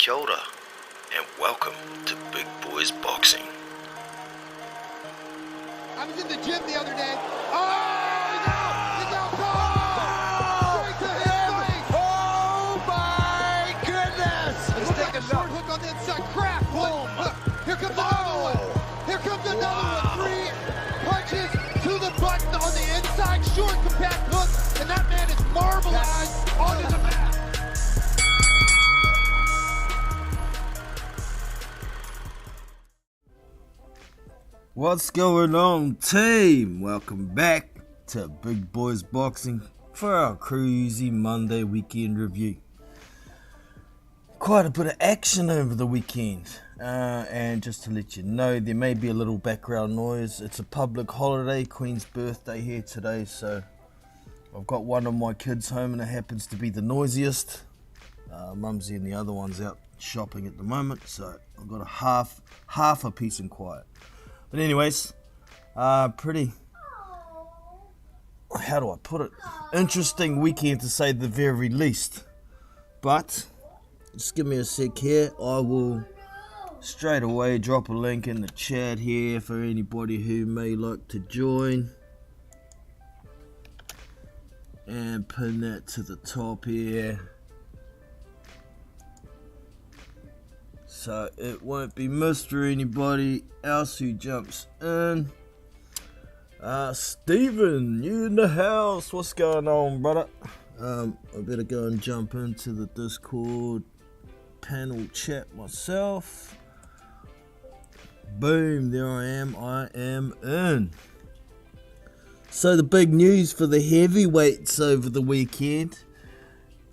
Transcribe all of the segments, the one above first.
Kia ora, and welcome to Big Boys Boxing. I was in the gym the other day. Oh, he's out, straight to his face. Oh my goodness! He's taking a short hook on the inside, crap, boom. Look, here comes another one. Here comes another one. 3 punches to the button on the inside, short compact hook, and that man is marbleized onto the mat. What's going on, team? Welcome back to Big Boys Boxing for our cruisy Monday weekend review. Quite a bit of action over the weekend, and just to let you know, there may be a little background noise. It's a public holiday, Queen's birthday here today, so I've got one of my kids home and it happens to be the noisiest. Mumsy and the other one's out shopping at the moment, so I've got a half a peace and quiet. But anyways, pretty, how do I put it, interesting weekend to say the very least. But, just give me a sec here, I will straight away drop a link in the chat here for anybody who may like to join. And pin that to the top here. So it won't be missed for anybody else who jumps in. Steven, you in the house? What's going on, brother? I better go and jump into the Discord panel chat myself. Boom, there I am in. So the big news for the heavyweights over the weekend.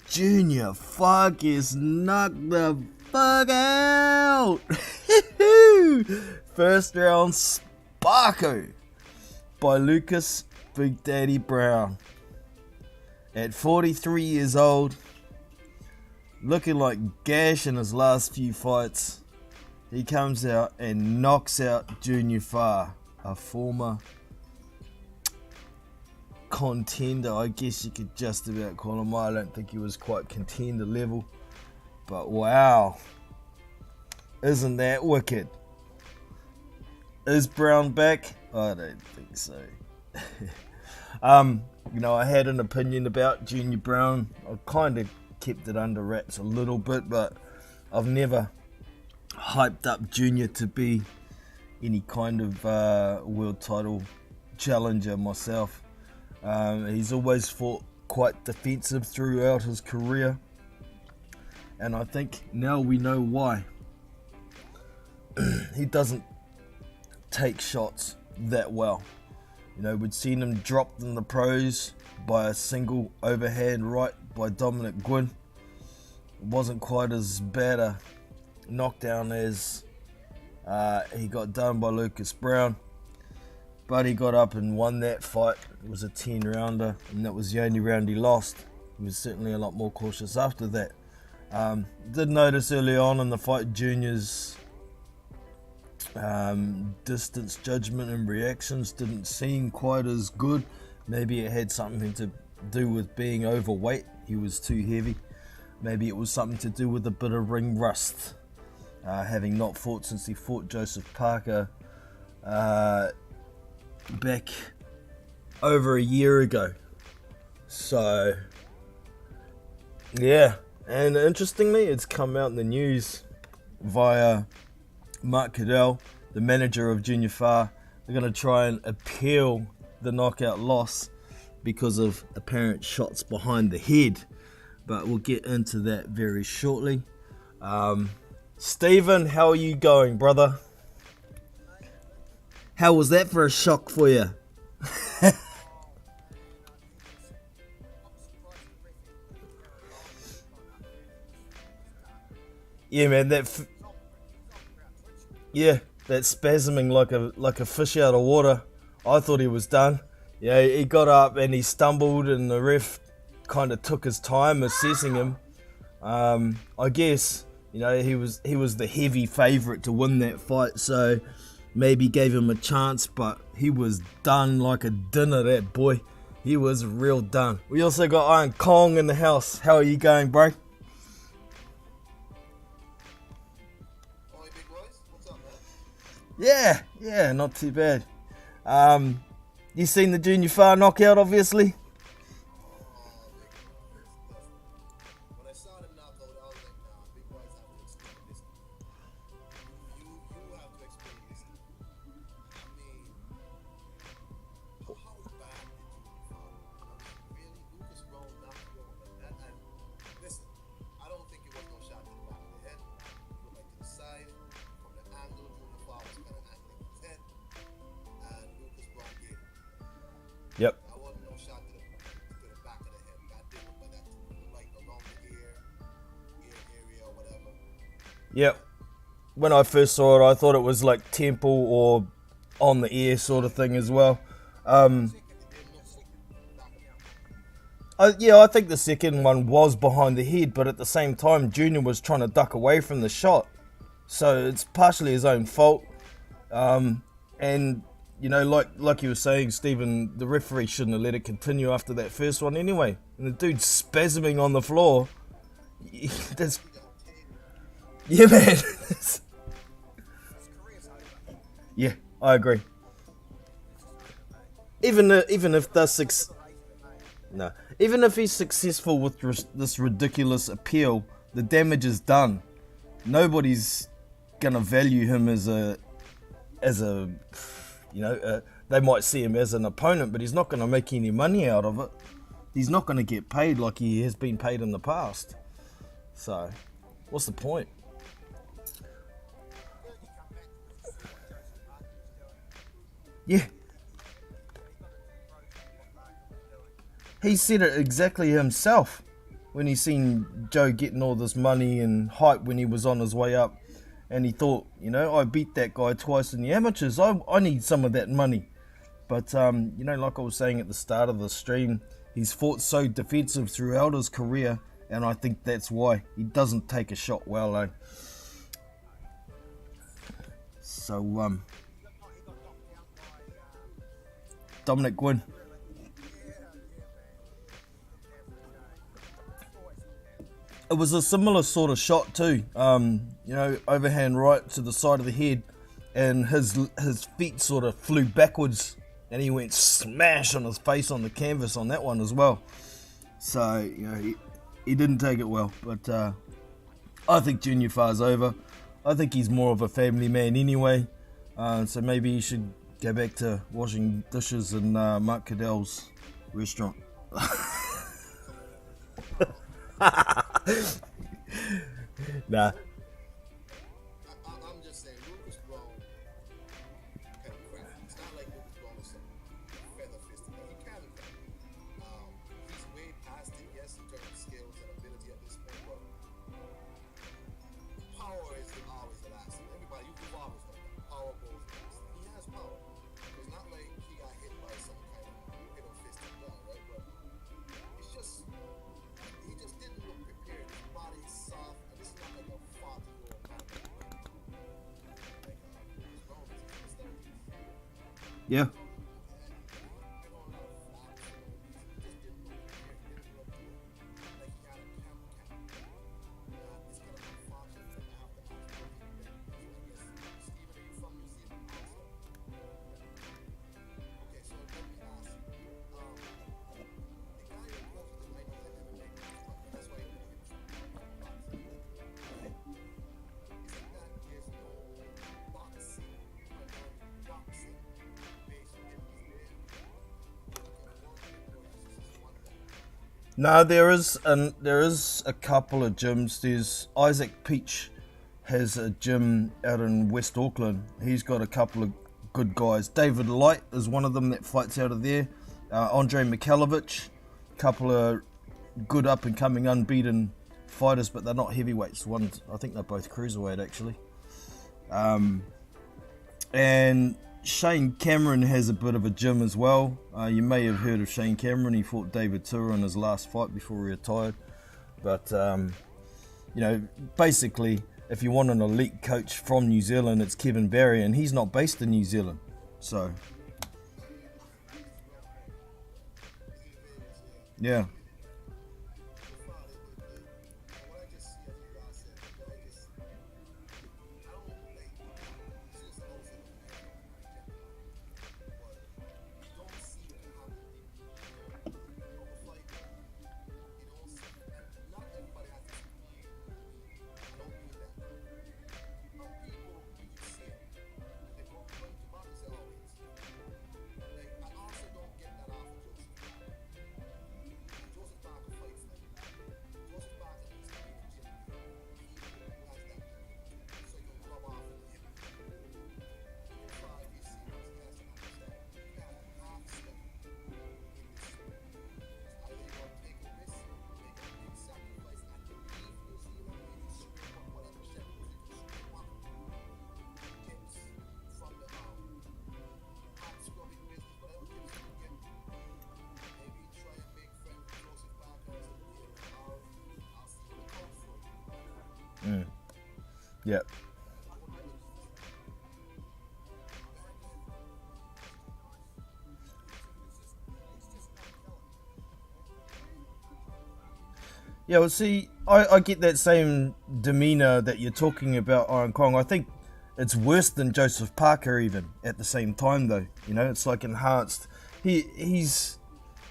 Junior Farkas knocked the fuck out. First round sparko by Lucas Big Daddy Brown. At 43 years old, looking like Gash in his last few fights, he comes out and knocks out Junior Far, a former contender. I guess you could just about call him. I don't think he was quite contender level. But wow, isn't that wicked? Is Brown back? I don't think so. You know, I had an opinion about Junior Brown. I kind of kept it under wraps a little bit, but I've never hyped up Junior to be any kind of world title challenger myself. He's always fought quite defensive throughout his career. And I think now we know why. He doesn't take shots that well. You know, we'd seen him dropped in the pros by a single overhand right by Dominic Gwynn. It wasn't quite as bad a knockdown as he got done by Lucas Brown. But he got up and won that fight. It was a 10-rounder, and that was the only round he lost. He was certainly a lot more cautious after that. Did notice early on in the fight Junior's distance judgment and reactions didn't seem quite as good. Maybe it had something to do with being overweight. He was too heavy. Maybe it was something to do with a bit of ring rust. Having not fought since he fought Joseph Parker back over a year ago. So, yeah. And interestingly, it's come out in the news via Mark Cadell, the manager of Junior Far. They're going to try and appeal the knockout loss because of apparent shots behind the head. But we'll get into that very shortly. Stephen, how are you going, brother? How was that for a shock for you? Yeah, man, that spasming like a fish out of water. I thought he was done. Yeah, he got up and he stumbled, and the ref kind of took his time assessing him. I guess, you know, he was the heavy favourite to win that fight, so maybe gave him a chance, but he was done like a dinner, that boy. He was real done. We also got Iron Kong in the house. How are you going, bro? Yeah, not too bad. You seen the Junior Far knockout, obviously? When I saw the knockout, I was like, nah, big boys have to explain this. You have to explain this. I mean, how bad did you fall? I mean, really, Lucas Brown knocked you out like that? And listen, I don't think it was no shot to the back of the head. It went like to the side. From the angle, Junior Far was kind of angling his head. And Lucas Brown gave it. Yep. That wasn't no shot to the back of the head. That didn't look like that. Like along the ear area or whatever. Yep. When I first saw it, I thought it was like temple or on the ear sort of thing as well. I think the second one was behind the head, but at the same time, Junior was trying to duck away from the shot. So it's partially his own fault. And, you know, like you were saying, Stephen, the referee shouldn't have let it continue after that first one anyway. And the dude's spasming on the floor. That's... Yeah, man. Yeah, I agree. Even if he's successful with this ridiculous appeal, the damage is done. Nobody's gonna value him as a they might see him as an opponent, but he's not gonna make any money out of it. He's not gonna get paid like he has been paid in the past. So, what's the point? Yeah. He said it exactly himself when he seen Joe getting all this money and hype when he was on his way up. And he thought, you know, I beat that guy twice in the amateurs. I need some of that money. But, you know, like I was saying at the start of the stream, he's fought so defensive throughout his career. And I think that's why he doesn't take a shot well, eh? So, Dominic Gwynn. It was a similar sort of shot too. You know, overhand right to the side of the head, and his feet sort of flew backwards, and he went smash on his face on the canvas on that one as well. So, you know, he didn't take it well. But I think Junior Far's over. I think he's more of a family man anyway. So maybe he should go back to washing dishes in Mark Cadell's restaurant. Nah. I'm just saying, Lucas Brown can crack. It's not like Lucas Brown is some feather fisted. He can crack. He's way past it, yes, in terms of skills and ability at this point, but power is always the last thing. Everybody, you've always done that. Power goes last. He has power. It's not like he got hit by some kind of fisted gun, right? But it's just, he just didn't look prepared. His body's soft, and it's not like a 40-year-old man. Yeah. No, there is a couple of gyms. There's Isaac Peach has a gym out in West Auckland. He's got a couple of good guys. David Light is one of them that fights out of there. Andre Mikhailovich, a couple of good up and coming unbeaten fighters, but they're not heavyweights. I think they're both cruiserweight actually. And Shane Cameron has a bit of a gym as well. You may have heard of Shane Cameron. He fought David Tura in his last fight before he retired. But, you know, basically, if you want an elite coach from New Zealand, it's Kevin Barry, and he's not based in New Zealand. So, yeah. Yeah. Yeah, well, see, I get that same demeanor that you're talking about, Iron Kong. I think it's worse than Joseph Parker even at the same time, though. You know, it's like enhanced. He's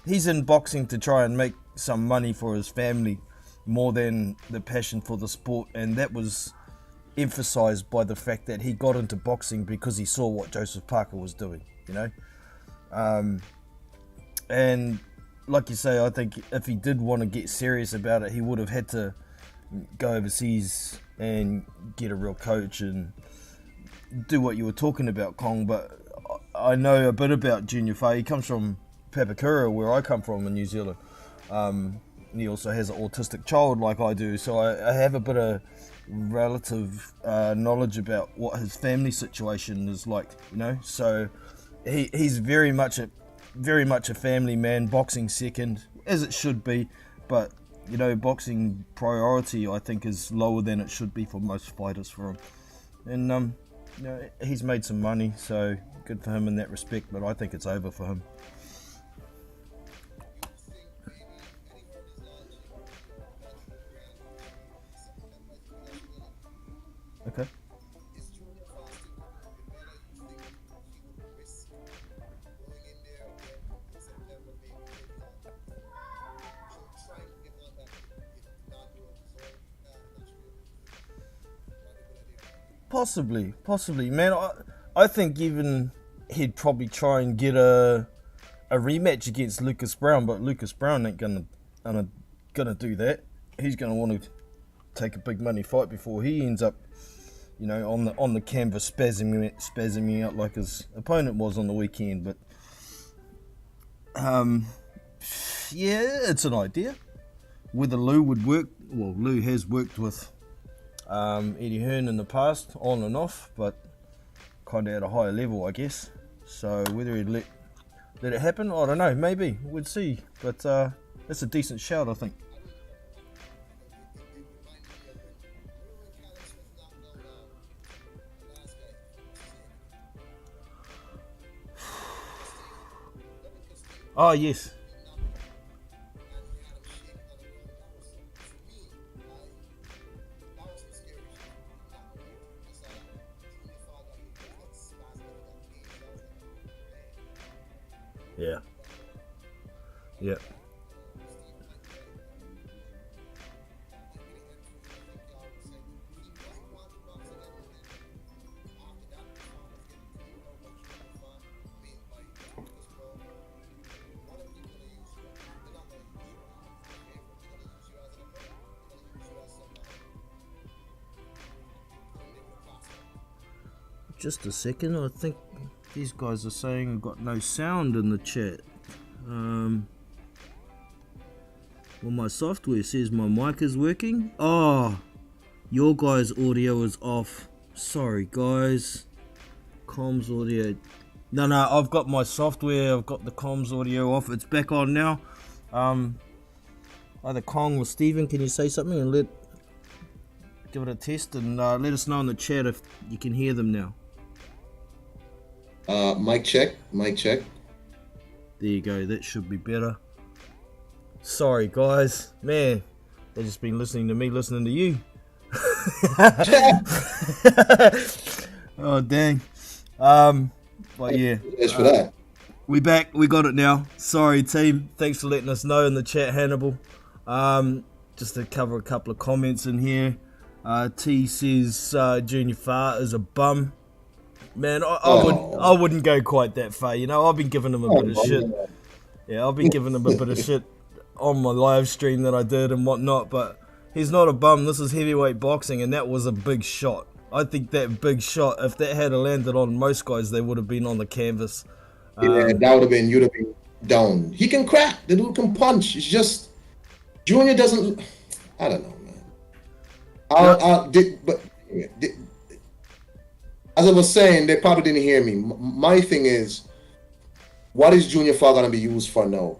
in boxing to try and make some money for his family more than the passion for the sport, and that was emphasized by the fact that he got into boxing because he saw what Joseph Parker was doing, you know. And like you say, I think if he did want to get serious about it, he would have had to go overseas and get a real coach and do what you were talking about, Kong. But I know a bit about Junior Fa. He comes from Papakura, where I come from in New Zealand. He also has an autistic child like I do, so I have a bit of relative knowledge about what his family situation is like, you know. So he's very much a family man. Boxing second, as it should be, but you know, boxing priority I think is lower than it should be for most fighters for him. And you know, he's made some money, so good for him in that respect. But I think it's over for him. Okay. Possibly, man. I think even he'd probably try and get a rematch against Lucas Brown, but Lucas Brown ain't gonna do that. He's gonna want to take a big money fight before he ends up, you know, on the canvas spasming out like his opponent was on the weekend. But yeah, it's an idea. Whether Lou would work, well, Lou has worked with Eddie Hearn in the past, on and off, but kind of at a higher level, I guess. So whether he'd let it happen, I don't know. Maybe we'd see. But that's a decent shout, I think. Oh yes. Yeah. Yeah. Just a second, I think these guys are saying I've got no sound in the chat. Well, my software says my mic is working. Oh, your guys' audio is off. Sorry, guys. Comms audio. No, I've got my software. I've got the comms audio off. It's back on now. Either Kong or Steven, can you say something and give it a test and let us know in the chat if you can hear them now. Mic check. There you go, that should be better. Sorry guys, man, they've just been listening to me listening to you. Oh dang. But yeah, Thanks for that. We back, we got it now. Sorry team, thanks for letting us know in the chat, Hannibal. Just to cover a couple of comments in here. T says Junior Fa is a bum. Man, I wouldn't go quite that far. You know, I've been giving him a bit of shit. Yeah, I've been giving him a bit of shit on my live stream that I did and whatnot, but he's not a bum. This is heavyweight boxing, and that was a big shot. I think that big shot, if that had landed on most guys, they would have been on the canvas. Yeah, that would have been, you'd have been down. He can crack. The dude can punch. It's just, Junior doesn't, I don't know, man. As I was saying, they probably didn't hear me. My thing is, what is Junior Fa going to be used for now?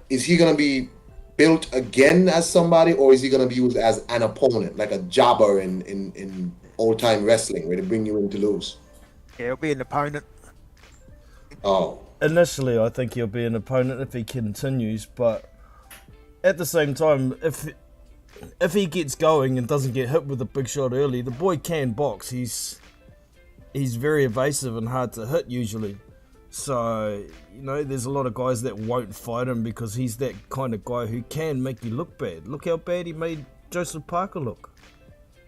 Is he going to be built again as somebody, or is he going to be used as an opponent, like a jobber in old time wrestling, where they bring you in to lose? Yeah, he'll be an opponent. Oh, Initially, I think he'll be an opponent if he continues, but at the same time, if he gets going and doesn't get hit with a big shot early, the boy can box. He's very evasive and hard to hit usually. So, you know, there's a lot of guys that won't fight him because he's that kind of guy who can make you look bad. Look how bad he made Joseph Parker look.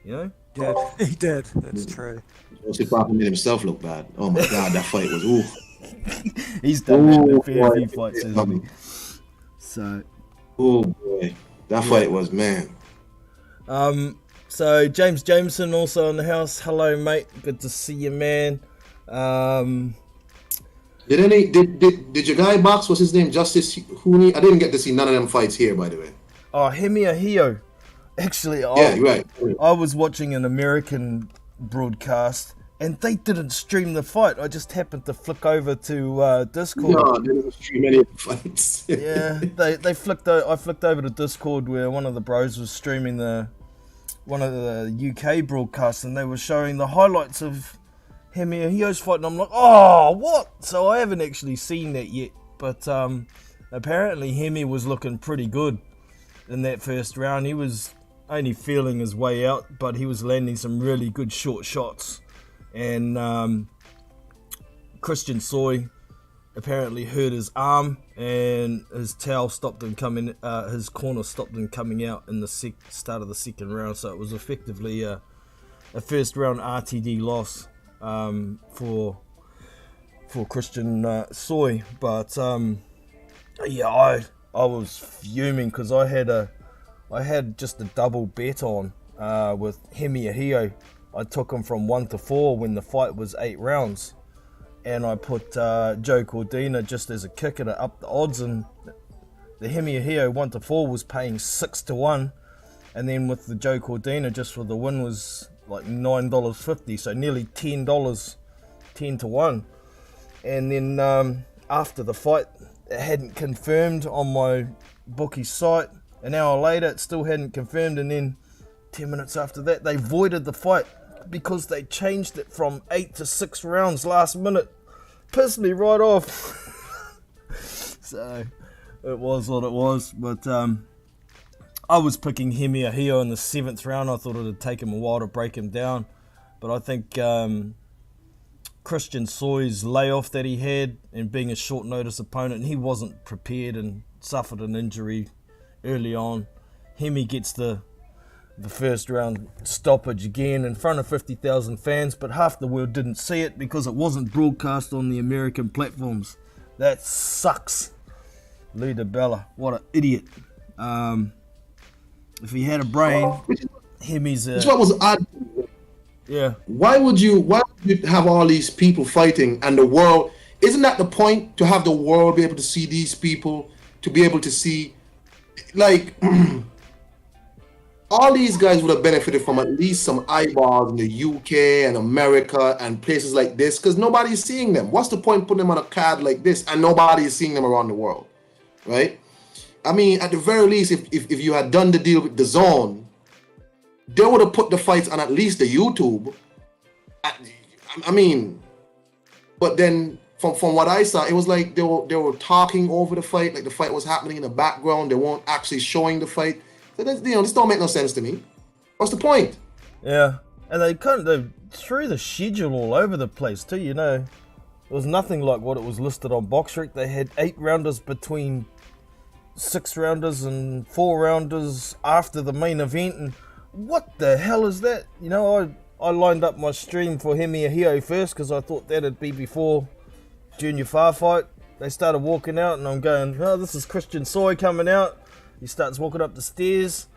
You know? He did. That's true. Joseph Parker made himself look bad. Oh my God, that fight was oof. He's done that in a fair few fights, hasn't he? So. Oh boy, that fight was, man. So James Jameson also in the house. Hello, mate. Good to see you, man. Did your guy box? What's his name? Justice Hooney? I didn't get to see none of them fights here, by the way. Oh, Hemi Ahio. Actually, yeah, you're right. I was watching an American broadcast, and they didn't stream the fight. I just happened to flick over to Discord. No, they didn't stream any of the fights. Yeah, I flicked over to Discord where one of the bros was streaming one of the UK broadcasts, and they were showing the highlights of Hemi Ahio's fight, and I'm like, oh, what? So I haven't actually seen that yet, but apparently Hemi was looking pretty good in that first round. He was only feeling his way out, but he was landing some really good short shots. And Christian Soy apparently hurt his arm, and his towel stopped him coming. His corner stopped him coming out in the start of the second round. So it was effectively a first round RTD loss for Christian Soy. But yeah, I was fuming because I had just a double bet on with Hemi Ahio. I took him from 1-4 when the fight was 8 rounds, and I put Joe Cordina just as a kicker to up the odds, and the Hemi Ahio 1-4 was paying 6-1, and then with the Joe Cordina just for the win was like $9.50, so nearly $10, 10-1. And then after the fight, it hadn't confirmed on my bookie site. An hour later, it still hadn't confirmed, and then 10 minutes after that, they voided the fight because they changed it from 8 to 6 rounds last minute. Pissed me right off. So it was what it was. But I was picking Hemi Ahio in the 7th round. I thought it would take him a while to break him down, but I think Christian Soy's layoff that he had and being a short notice opponent, he wasn't prepared and suffered an injury early on. Hemi gets the first round stoppage again in front of 50,000 fans, but half the world didn't see it because it wasn't broadcast on the American platforms. That sucks. Lou DiBella, what an idiot. If he had a brain, Hemi's That's what was odd. Yeah. Why would you have all these people fighting and the world? Isn't that the point, to have the world be able to see these people, to be able to see, like, all these guys would have benefited from at least some eyeballs in the UK and America and places like this, because nobody's seeing them. What's the point putting them on a card like this and nobody is seeing them around the world, right? I mean, at the very least, if you had done the deal with DAZN, they would have put the fights on at least the YouTube. I mean, but then from what I saw, it was like they were talking over the fight, like the fight was happening in the background. They weren't actually showing the fight. So this don't make no sense to me. What's the point? Yeah, and they threw the schedule all over the place too. You know, it was nothing like what it was listed on BoxRec. They had 8 rounders between 6 rounders and 4 rounders after the main event, and what the hell is that? You know, I lined up my stream for Hemi Ahio first because I thought that'd be before Junior Far fight. They started walking out, and I'm going, oh, this is Christian Soy coming out. He starts walking up the stairs.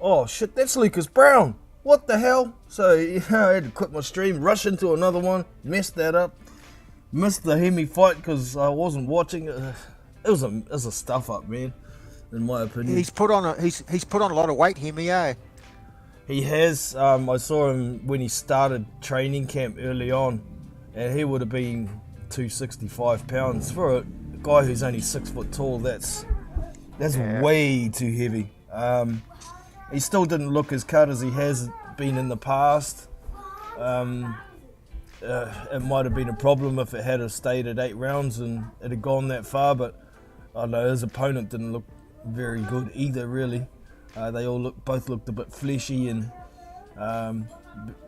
Oh shit, that's Lucas Brown. What the hell? So, you know, I had to quit my stream, rush into another one, messed that up, missed the Hemi fight because I wasn't watching it. It was a stuff up, man, in my opinion. He's put on a lot of weight, Hemi, eh? He has. I saw him when he started training camp early on, and he would have been 265 pounds for a guy who's only 6 foot tall. That's That's way too heavy. He still didn't look as cut as he has been in the past. It might have been a problem if it had stayed at 8 rounds and it had gone that far, but I don't know, his opponent didn't look very good either, really. They both looked a bit fleshy and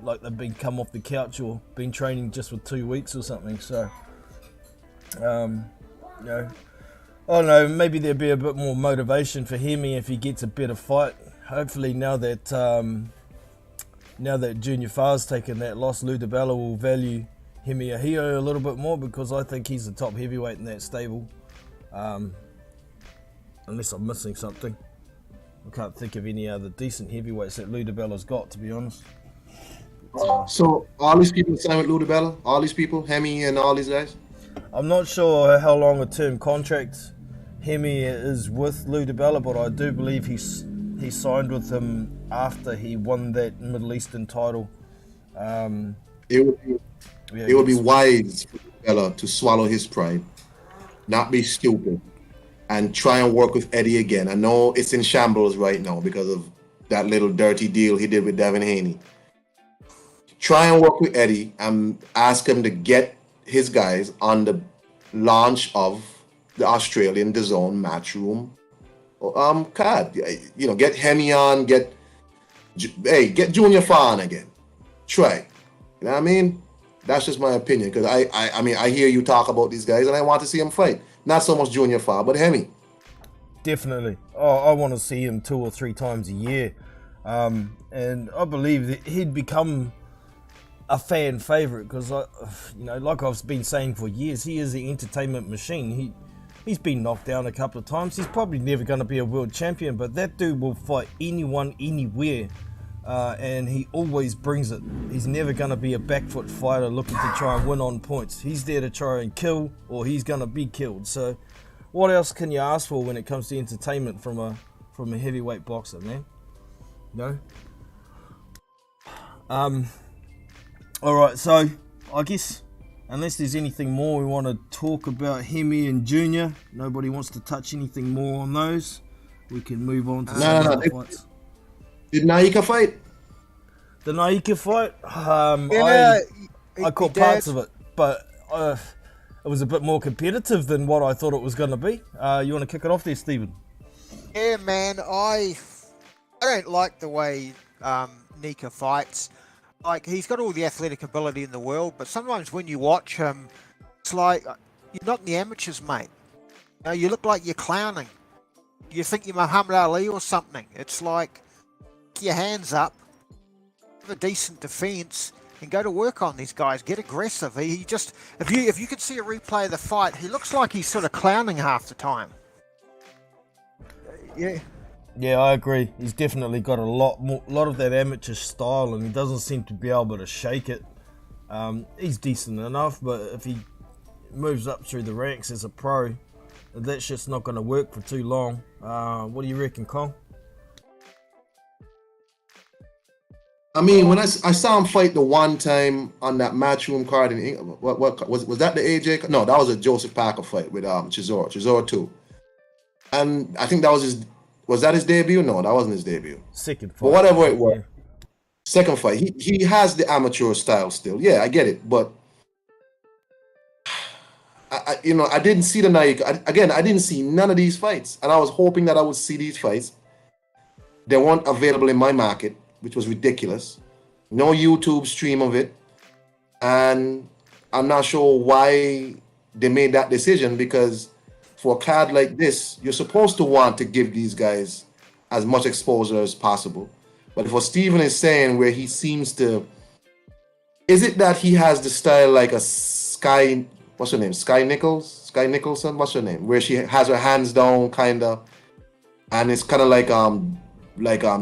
like they've been come off the couch or been training just for 2 weeks or something. So, you know, I don't know, maybe there'd be a bit more motivation for Hemi if he gets a better fight. Hopefully now that Junior Far's taken that loss, Lou DiBella will value Hemi Ahio a little bit more, because I think he's the top heavyweight in that stable. Unless I'm missing something. I can't think of any other decent heavyweights that Lou DiBella's got, to be honest. So all these people signed with Lou DiBella? All these people, Hemi and all these guys? I'm not sure how long a term contract Hemi is with Lou DiBella, but I do believe he signed with him after he won that Middle Eastern title. It would be wise for DiBella to swallow his pride, not be stupid, and try and work with Eddie again. I know it's in shambles right now because of that little dirty deal he did with Devin Haney. Try and work with Eddie and ask him to get his guys on the launch of the Australian DAZN Matchroom card. You know, get Hemi on, get Junior Farr on again. Try. You know what I mean? That's just my opinion, because I mean, I hear you talk about these guys and I want to see them fight. Not so much Junior Farr, but Hemi. Definitely. I want to see him 2 or 3 times a year. And I believe that he'd become a fan favorite, because, you know, like I've been saying for years, he is the entertainment machine. He's been knocked down a couple of times. He's probably never going to be a world champion, but that dude will fight anyone, anywhere. And he always brings it. He's never going to be a back foot fighter looking to try and win on points. He's there to try and kill, or he's going to be killed. So what else can you ask for when it comes to entertainment from a heavyweight boxer, man? You know? All right, so I guess unless there's anything more we want to talk about Hemi and Junior, nobody wants to touch anything more on those, we can move on to some other fights. Did Naika fight? The Naika fight? I caught parts of it, but it was a bit more competitive than what I thought it was going to be. You want to kick it off there, Stephen? Yeah, man, I don't like the way Nika fights. Like, he's got all the athletic ability in the world, but sometimes when you watch him, it's like you're not in the amateurs, mate. You know, you look like you're clowning. You think you're Muhammad Ali or something. It's like, get your hands up, have a decent defense, and go to work on these guys. Get aggressive. He just, if you could see a replay of the fight, he looks like he's sort of clowning half the time. Yeah. Yeah, I agree. He's definitely got a lot of that amateur style, and he doesn't seem to be able to shake it. He's decent enough, but if he moves up through the ranks as a pro, that shit's not going to work for too long. What do you reckon, Kong? I mean, when I saw him fight the one time on that Matchroom card in England, what was that the AJ? No, that was a Joseph Parker fight with Chisora 2. And I think that was was that his debut? No, that wasn't his debut. Second fight. But whatever it was. Yeah. Second fight. He has the amateur style still. Yeah, I get it. But I didn't see the Naika. I didn't see none of these fights. And I was hoping that I would see these fights. They weren't available in my market, which was ridiculous. No YouTube stream of it. And I'm not sure why they made that decision, because for a card like this, you're supposed to want to give these guys as much exposure as possible. But if what Steven is saying, where he seems to, is it that he has the style like a Sky, what's her name? Sky Nicholson, what's her name? Where she has her hands down, kind of, and it's kind of like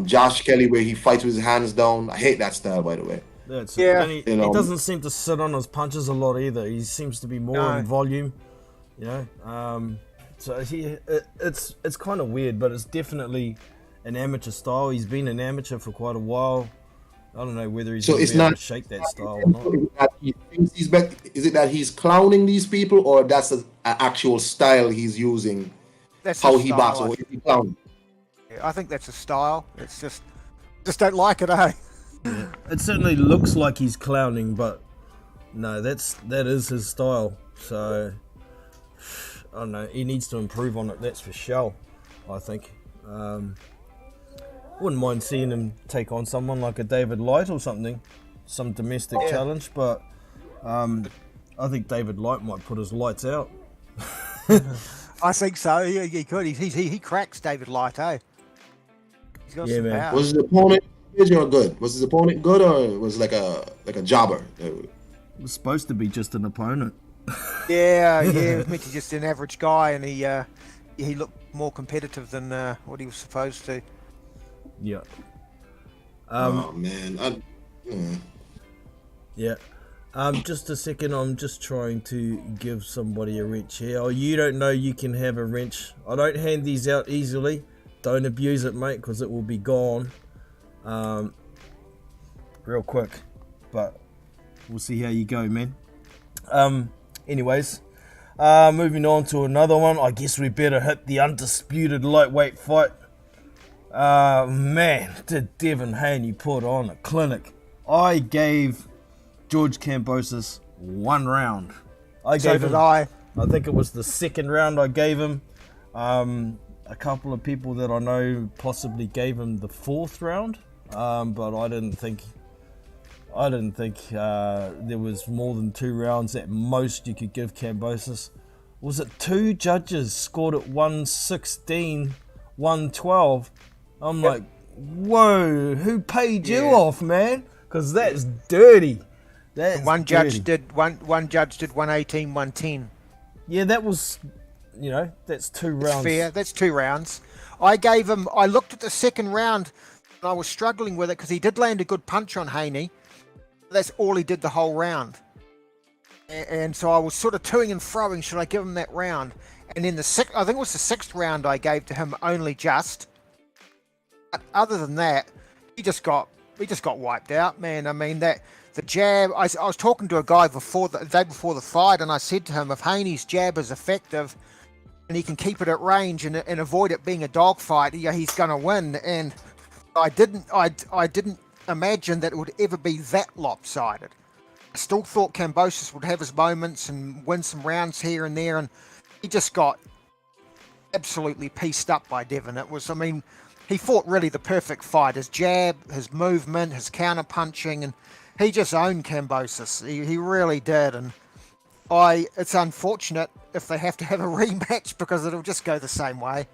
Josh Kelly, where he fights with his hands down. I hate that style, by the way. Yeah, he doesn't seem to sit on his punches a lot either. He seems to be more in volume, you know. So it's kind of weird, but it's definitely an amateur style. He's been an amateur for quite a while. I don't know whether he's going to be able to shake that style or not. Is it that he's clowning these people, or that's an actual style he's using That's how his he style, boxes, I or is he clowning? I think that's a style. It's just don't like it, eh? It certainly looks like he's clowning, but no, that is his style. So I don't know. He needs to improve on it. That's for sure. I think. Wouldn't mind seeing him take on someone like a David Light or something, some domestic challenge. But I think David Light might put his lights out. I think so. He could. He cracks David Light, eh? He's got some man. power. Was his opponent good? Was his opponent good, or was it like a jobber? It was supposed to be just an opponent. Yeah, it was meant to just an average guy, and he looked more competitive than what he was supposed to. Yeah. Oh man. Yeah. Just a second. I'm just trying to give somebody a wrench here. Oh, you don't know you can have a wrench. I don't hand these out easily. Don't abuse it, mate, because it will be gone real quick. But we'll see how you go, man. Anyways, moving on to another one. I guess we better hit the undisputed lightweight fight. Man, did Devin Haney put on a clinic. I gave George Kambosos 1 round. I think it was the second round I gave him. A couple of people that I know possibly gave him the 4th round, but I didn't think there was more than 2 rounds at most you could give Kambosos. Was it 2 judges scored at 116, 112? I'm like, whoa, who paid you off, man? Because that's dirty. One judge did 118, 110. Yeah, that was, that's 2 rounds. That's fair. That's 2 rounds. I looked at the second round and I was struggling with it because he did land a good punch on Haney. That's all he did the whole round. And so I was sort of toing and froing, should I give him that round? And then I think it was the 6th round I gave to him only just. But other than that, he just got wiped out, man. I mean, the jab, I was talking to a guy the day before the fight, and I said to him, if Haney's jab is effective and he can keep it at range and avoid it being a dogfight, he's going to win. And I didn't imagine that it would ever be that lopsided. I still thought Kambosos would have his moments and win some rounds here and there, and he just got absolutely pieced up by Devin. He fought really the perfect fight. His jab, his movement, his counter punching, and he just owned Kambosos. He really did, and it's unfortunate if they have to have a rematch because it'll just go the same way.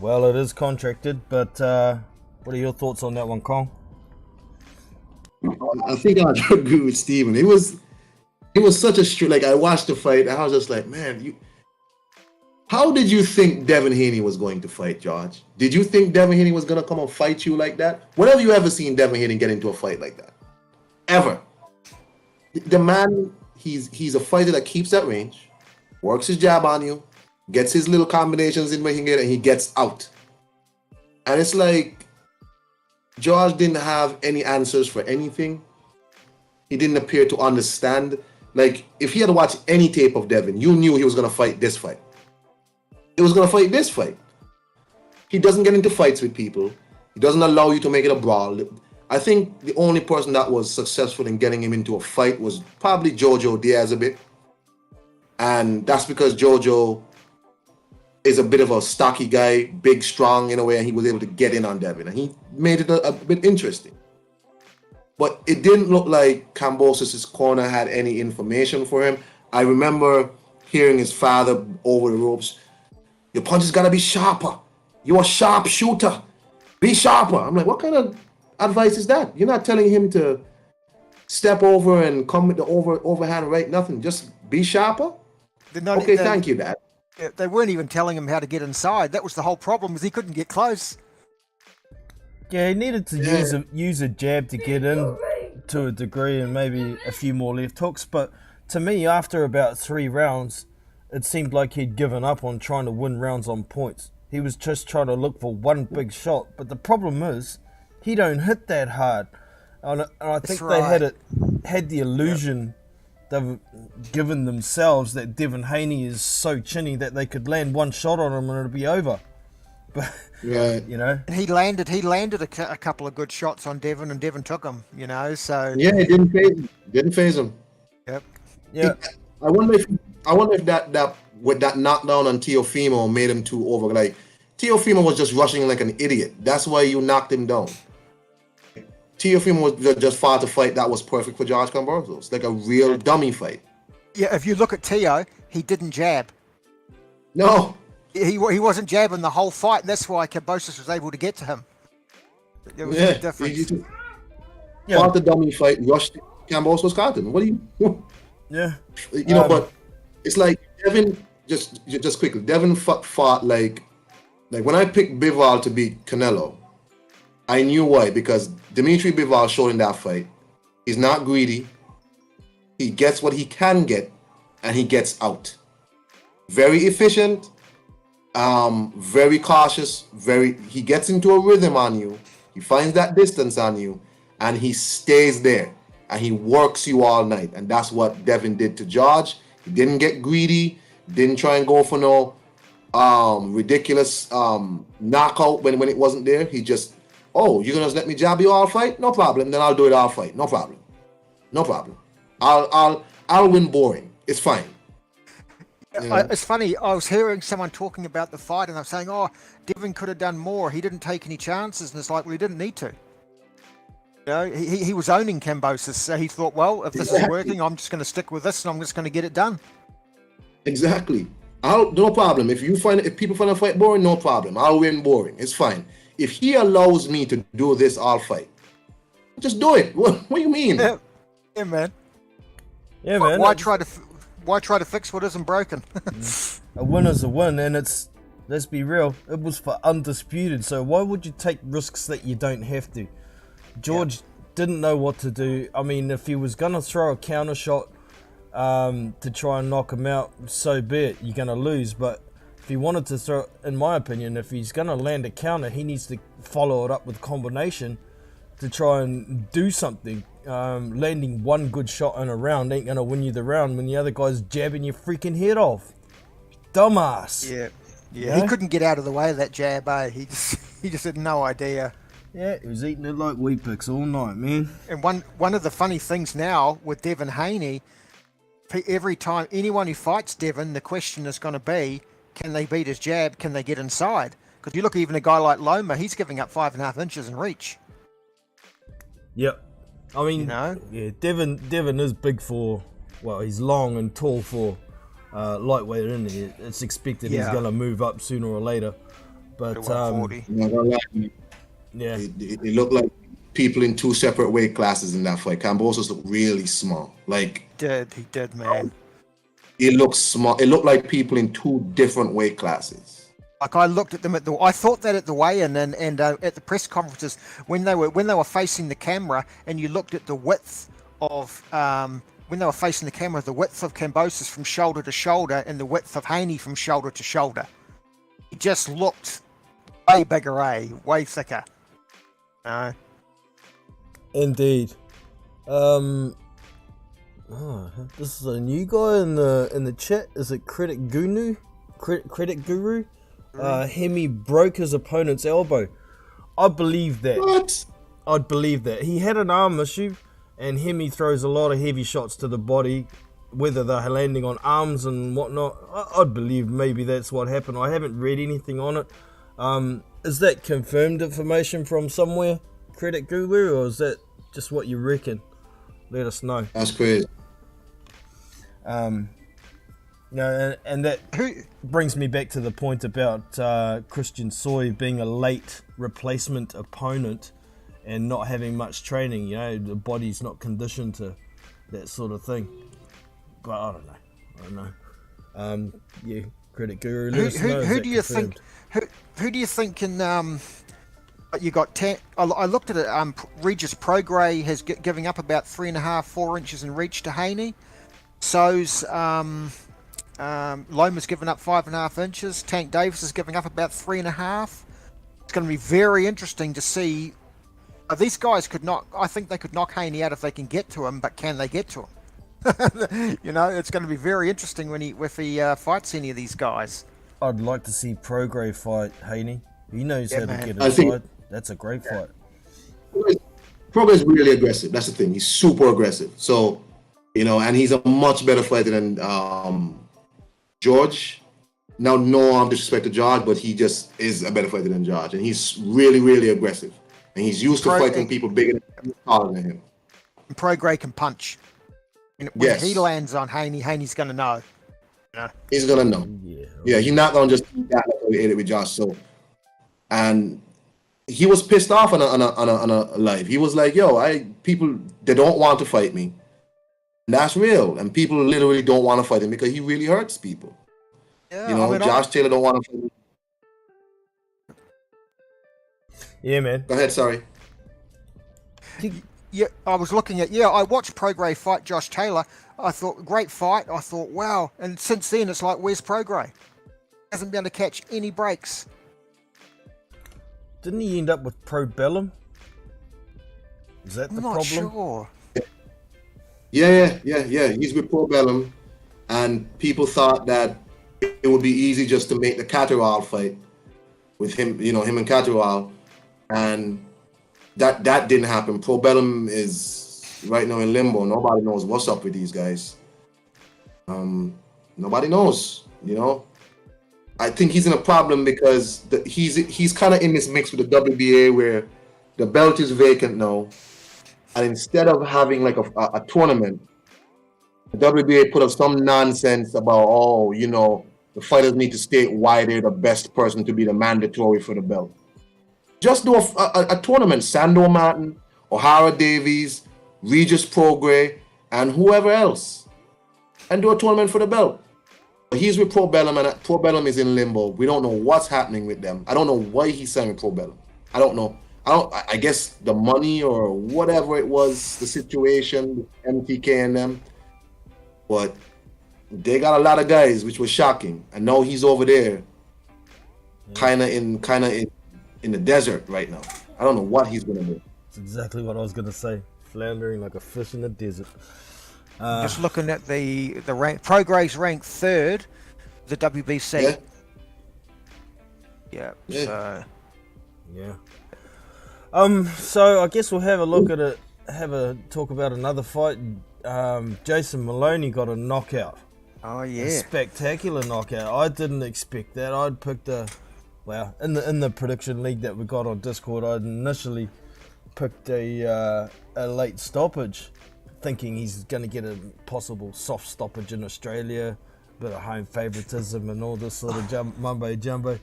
Well, it is contracted, but what are your thoughts on that one, Kong? I think I agree with Steven. It was such a I watched the fight and I was just like, man, how did you think Devin Haney was going to fight, George? Did you think Devin Haney was going to come and fight you like that? When have you ever seen Devin Haney get into a fight like that? Ever. The man, he's a fighter that keeps that range, works his jab on you, gets his little combinations in where he can get, and he gets out. And it's like, George didn't have any answers for anything. He didn't appear to understand. Like, if he had watched any tape of Devin, you knew he was going to fight this fight. He was going to fight this fight. He doesn't get into fights with people. He doesn't allow you to make it a brawl. I think the only person that was successful in getting him into a fight was probably Jojo Diaz a bit. And that's because Jojo is a bit of a stocky guy, big, strong in a way, and he was able to get in on Devin. And he made it a bit interesting. But it didn't look like Kambosos' corner had any information for him. I remember hearing his father over the ropes, your punches gotta be sharper. You're a sharp shooter. Be sharper. I'm like, what kind of advice is that? You're not telling him to step over and come with the overhand right, nothing. Just be sharper? Thank you, Dad. They weren't even telling him how to get inside. That was the whole problem, was he couldn't get close. Yeah, he needed to use a jab to get in to a degree and maybe a few more left hooks. But to me, after about 3 rounds, it seemed like he'd given up on trying to win rounds on points. He was just trying to look for one big shot. But the problem is, he don't hit that hard. And I think they had the illusion they've given themselves that Devin Haney is so chinny that they could land one shot on him and it'll be over. But Right. you know, And he landed a couple of good shots on Devin, and Devin took him. You know, so Yeah, it didn't phase him. Didn't phase him. yep. yeah, I wonder if that with that knockdown on Teofimo made him too over. Like Teofimo was just rushing like an idiot. That's why you knocked him down. Teofimo was just fought a fight that was perfect for George Kambosos. Like a real dummy fight. Yeah, if you look at Teo, he didn't jab. No. He wasn't jabbing the whole fight, and that's why Kambosos was able to get to him. There was a difference. He just yeah, fought the dummy fight, rushed Kambosos caught him. What do you yeah. you know, but it's like Devin just quickly. Devin fought like when I picked Bivol to beat Canelo, I knew why, because Dimitri Bivol showed in that fight. He's not greedy. He gets what he can get, and he gets out. Very efficient, very cautious. He gets into a rhythm on you. He finds that distance on you, and he stays there, and he works you all night. And that's what Devin did to George. He didn't get greedy. Didn't try and go for no ridiculous knockout when it wasn't there. He just, oh, you're gonna let me jab you all fight? No problem. Then I'll do it all fight. No problem. No problem. I'll win boring. It's fine. You know? It's funny. I was hearing someone talking about the fight, and they're saying, "Oh, Devin could have done more. He didn't take any chances." And it's like, well, he didn't need to. You know, he was owning Kambosos, so he thought, well, if this is working, I'm just going to stick with this, and I'm just going to get it done. Exactly. No problem. If people find a fight boring, no problem. I'll win boring. It's fine. If he allows me to do this, I'll fight. Just do it. What do you mean? Yeah, man. Yeah, man. Why try to fix what isn't broken? A win is a win, and let's be real, it was for undisputed, so why would you take risks that you don't have to? George didn't know what to do. I mean, if he was going to throw a counter shot to try and knock him out, so be it, you're going to lose. But if he wanted to throw, in my opinion, if he's going to land a counter, he needs to follow it up with a combination to try and do something. Landing one good shot in a round ain't going to win you the round when the other guy's jabbing your freaking head off. Dumbass. Yeah. Yeah? He couldn't get out of the way of that jab, eh? He just had no idea. Yeah, he was eating it like Weet-Bix all night, man. And one of the funny things now with Devin Haney, every time anyone who fights Devin, the question is going to be, can they beat his jab? Can they get inside? Because you look, even a guy like Loma, he's giving up 5.5 inches in reach. Yep. I mean, You know? yeah, Devin is big for, well, he's long and tall for lightweight, isn't he? It's expected he's going to move up sooner or later. But, 140. I'm not gonna lie. yeah. It looked like people in two separate weight classes in that fight. Kambosos looked really small. Like He did, man. it looked small. It looked like people in two different weight classes. Like I looked at them I thought that at the weigh-in and at the press conferences when they were facing the camera, and you looked at the width of when they were facing the camera, the width of Kambosos from shoulder to shoulder and the width of Haney from shoulder to shoulder. He just looked way bigger, way thicker. Indeed. This is a new guy in the chat. Is it Credit Guru? Credit Guru? Hemi broke his opponent's elbow. I believe that. What? I'd believe that. He had an arm issue, and Hemi throws a lot of heavy shots to the body, whether they're landing on arms and whatnot. I'd believe maybe that's what happened. I haven't read anything on it. Is that confirmed information from somewhere, Credit Guru, or is that just what you reckon? Let us know. That's crazy. No, and that brings me back to the point about Christian Soy being a late replacement opponent and not having much training. You know, the body's not conditioned to that sort of thing. But I don't know. Yeah, Credit Guru. Let us know. Who do you think? Who do you think can? You got I looked at it. Regis Prograis has giving up about 3.5-4 inches in reach to Haney. So's Loma's given up 5.5 inches. Tank Davis is giving up about 3.5. It's going to be very interesting to see. These guys could knock. I think they could knock Haney out if they can get to him, but can they get to him? You know, it's going to be very interesting if he fights any of these guys. I'd like to see Prograis fight Haney. He knows how to get I think- inside. That's a great fight. Prograis is really aggressive. That's the thing. He's super aggressive. So, you know, and he's a much better fighter than George. Now, no disrespect to George, but he just is a better fighter than George. And he's really, really aggressive. And he's used to fighting people bigger than taller than him. Prograis can punch. And when he lands on Haney, Haney's going to know. He's going to know. Yeah, he's not going to just eat that like we ate it with Josh. So, and he was pissed off on a live. He was like, yo, people, they don't want to fight me. And that's real. And people literally don't want to fight him because he really hurts people. Yeah, You know, Josh Taylor don't want to fight him. Yeah, man. Go ahead, sorry. Yeah, I was looking at, I watched Prograis fight Josh Taylor. I thought, great fight. I thought, wow. And since then, it's like, where's Prograis? Hasn't been able to catch any breaks. Didn't he end up with Pro Bellum? Is that the I'm not problem? sure. Yeah. He's with Pro Bellum. And people thought that it would be easy just to make the Catterall fight with him, you know, him and Catterall. And that didn't happen. Pro Bellum is right now in limbo. Nobody knows what's up with these guys. Nobody knows, you know. I think he's in a problem because he's kind of in this mix with the WBA where the belt is vacant now. And instead of having like a tournament, the WBA put up some nonsense about, you know, the fighters need to state why they're the best person to be the mandatory for the belt. Just do a tournament. Sando Martin, O'Hara Davies, Regis Prograis, and whoever else. And do a tournament for the belt. He's with Pro Bellum, and Pro Bellum is in limbo. We don't know what's happening with them. I don't know why he signed with Pro Bellum. I don't know. I guess the money or whatever it was, the situation with MTK and them. But they got a lot of guys, which was shocking. And now he's over there, kind of in the desert right now. I don't know what he's gonna do. That's exactly what I was gonna say. Floundering like a fish in the desert. Just looking at the rank, Prograis ranked third, the WBC. Yeah. So. Yeah. So I guess we'll have a look at it. Have a talk about another fight. Jason Maloney got a knockout. Oh yeah. A spectacular knockout. I didn't expect that. I'd picked in the prediction league that we got on Discord. I'd initially picked a late stoppage, thinking he's going to get a possible soft stoppage in Australia, bit of home favoritism and all this sort of mumbo jumbo.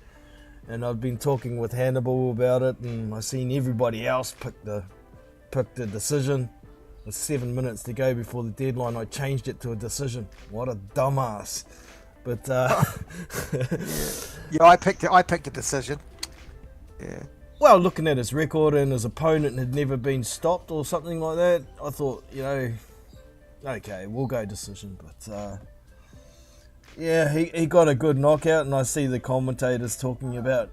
And I've been talking with Hannibal about it, and I've seen everybody else pick the decision. With 7 minutes to go before the deadline, I changed it to a decision. What a dumbass! But yeah, I picked a decision. Yeah. Well, looking at his record and his opponent had never been stopped or something like that, I thought, okay, we'll go decision. But yeah, he got a good knockout, and I see the commentators talking about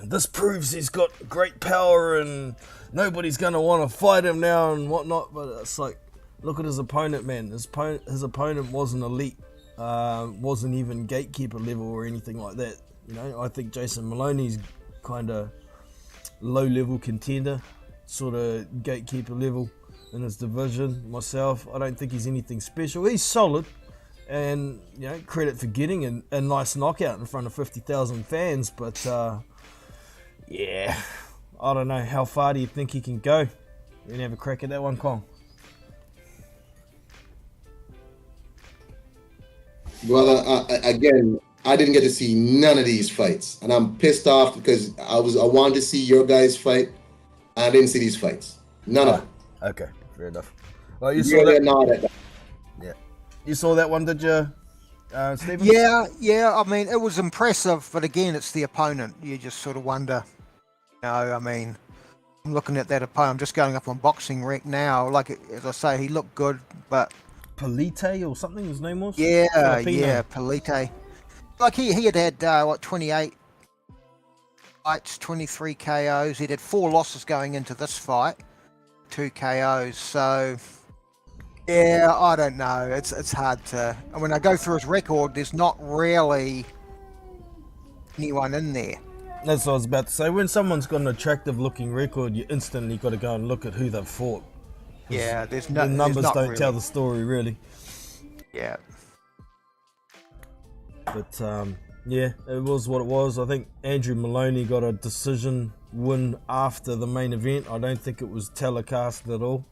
this proves he's got great power and nobody's going to want to fight him now and whatnot. But it's like, look at his opponent, man. His opponent wasn't elite, wasn't even gatekeeper level or anything like that. You know, I think Jason Maloney's kind of low-level contender, sort of gatekeeper level in his division. Myself, I don't think he's anything special. He's solid, and credit for getting a nice knockout in front of 50,000 fans. But yeah, I don't know. How far do you think he can go? You can have a crack at that one, Kong. Well, again, I didn't get to see none of these fights, and I'm pissed off because I wanted to see your guys fight, and I didn't see these fights. None of them. Okay, fair enough. Well, you saw that. Yeah, you saw that one, did you, Stephen? Yeah. I mean, it was impressive, but again, it's the opponent. You just sort of wonder. I mean, I'm looking at that opponent. I'm just going up on Boxing Rec now. Like, as I say, he looked good, but Polite or something his name was? Yeah, Polite. Like, he had 28 fights, 23 KOs. He'd had 4 losses going into this fight, 2 KOs. So, Yeah, I don't know. It's hard to. And when I go through his record, there's not really anyone in there. That's what I was about to say. When someone's got an attractive looking record, you instantly got to go and look at who they've fought. Yeah, there's The no. numbers there's not don't really. tell the story, really. Yeah. But yeah, it was what it was. I think Andrew Maloney got a decision win after the main event. I don't think it was telecast at all.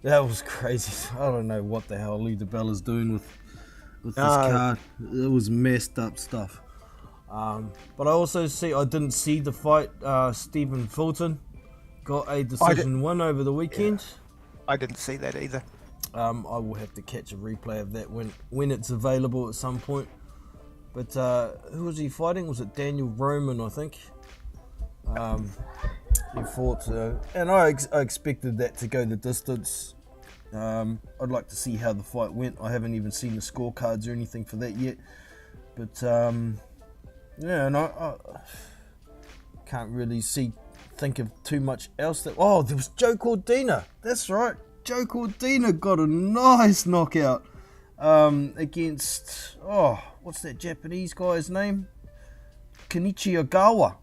That was crazy. I don't know what the hell Lee DiBella's doing with this card. It was messed up stuff. But I also I didn't see the fight. Stephen Fulton got a decision win over the weekend. Yeah. I didn't see that either. I will have to catch a replay of that when it's available at some point. But who was he fighting? Was it Daniel Roman, I think? He fought, and I expected that to go the distance. I'd like to see how the fight went. I haven't even seen the scorecards or anything for that yet. But yeah, and I can't really think of too much else. There was Joe Cordina. That's right. Joe Cordina got a nice knockout against, what's that Japanese guy's name? Kenichi Ogawa.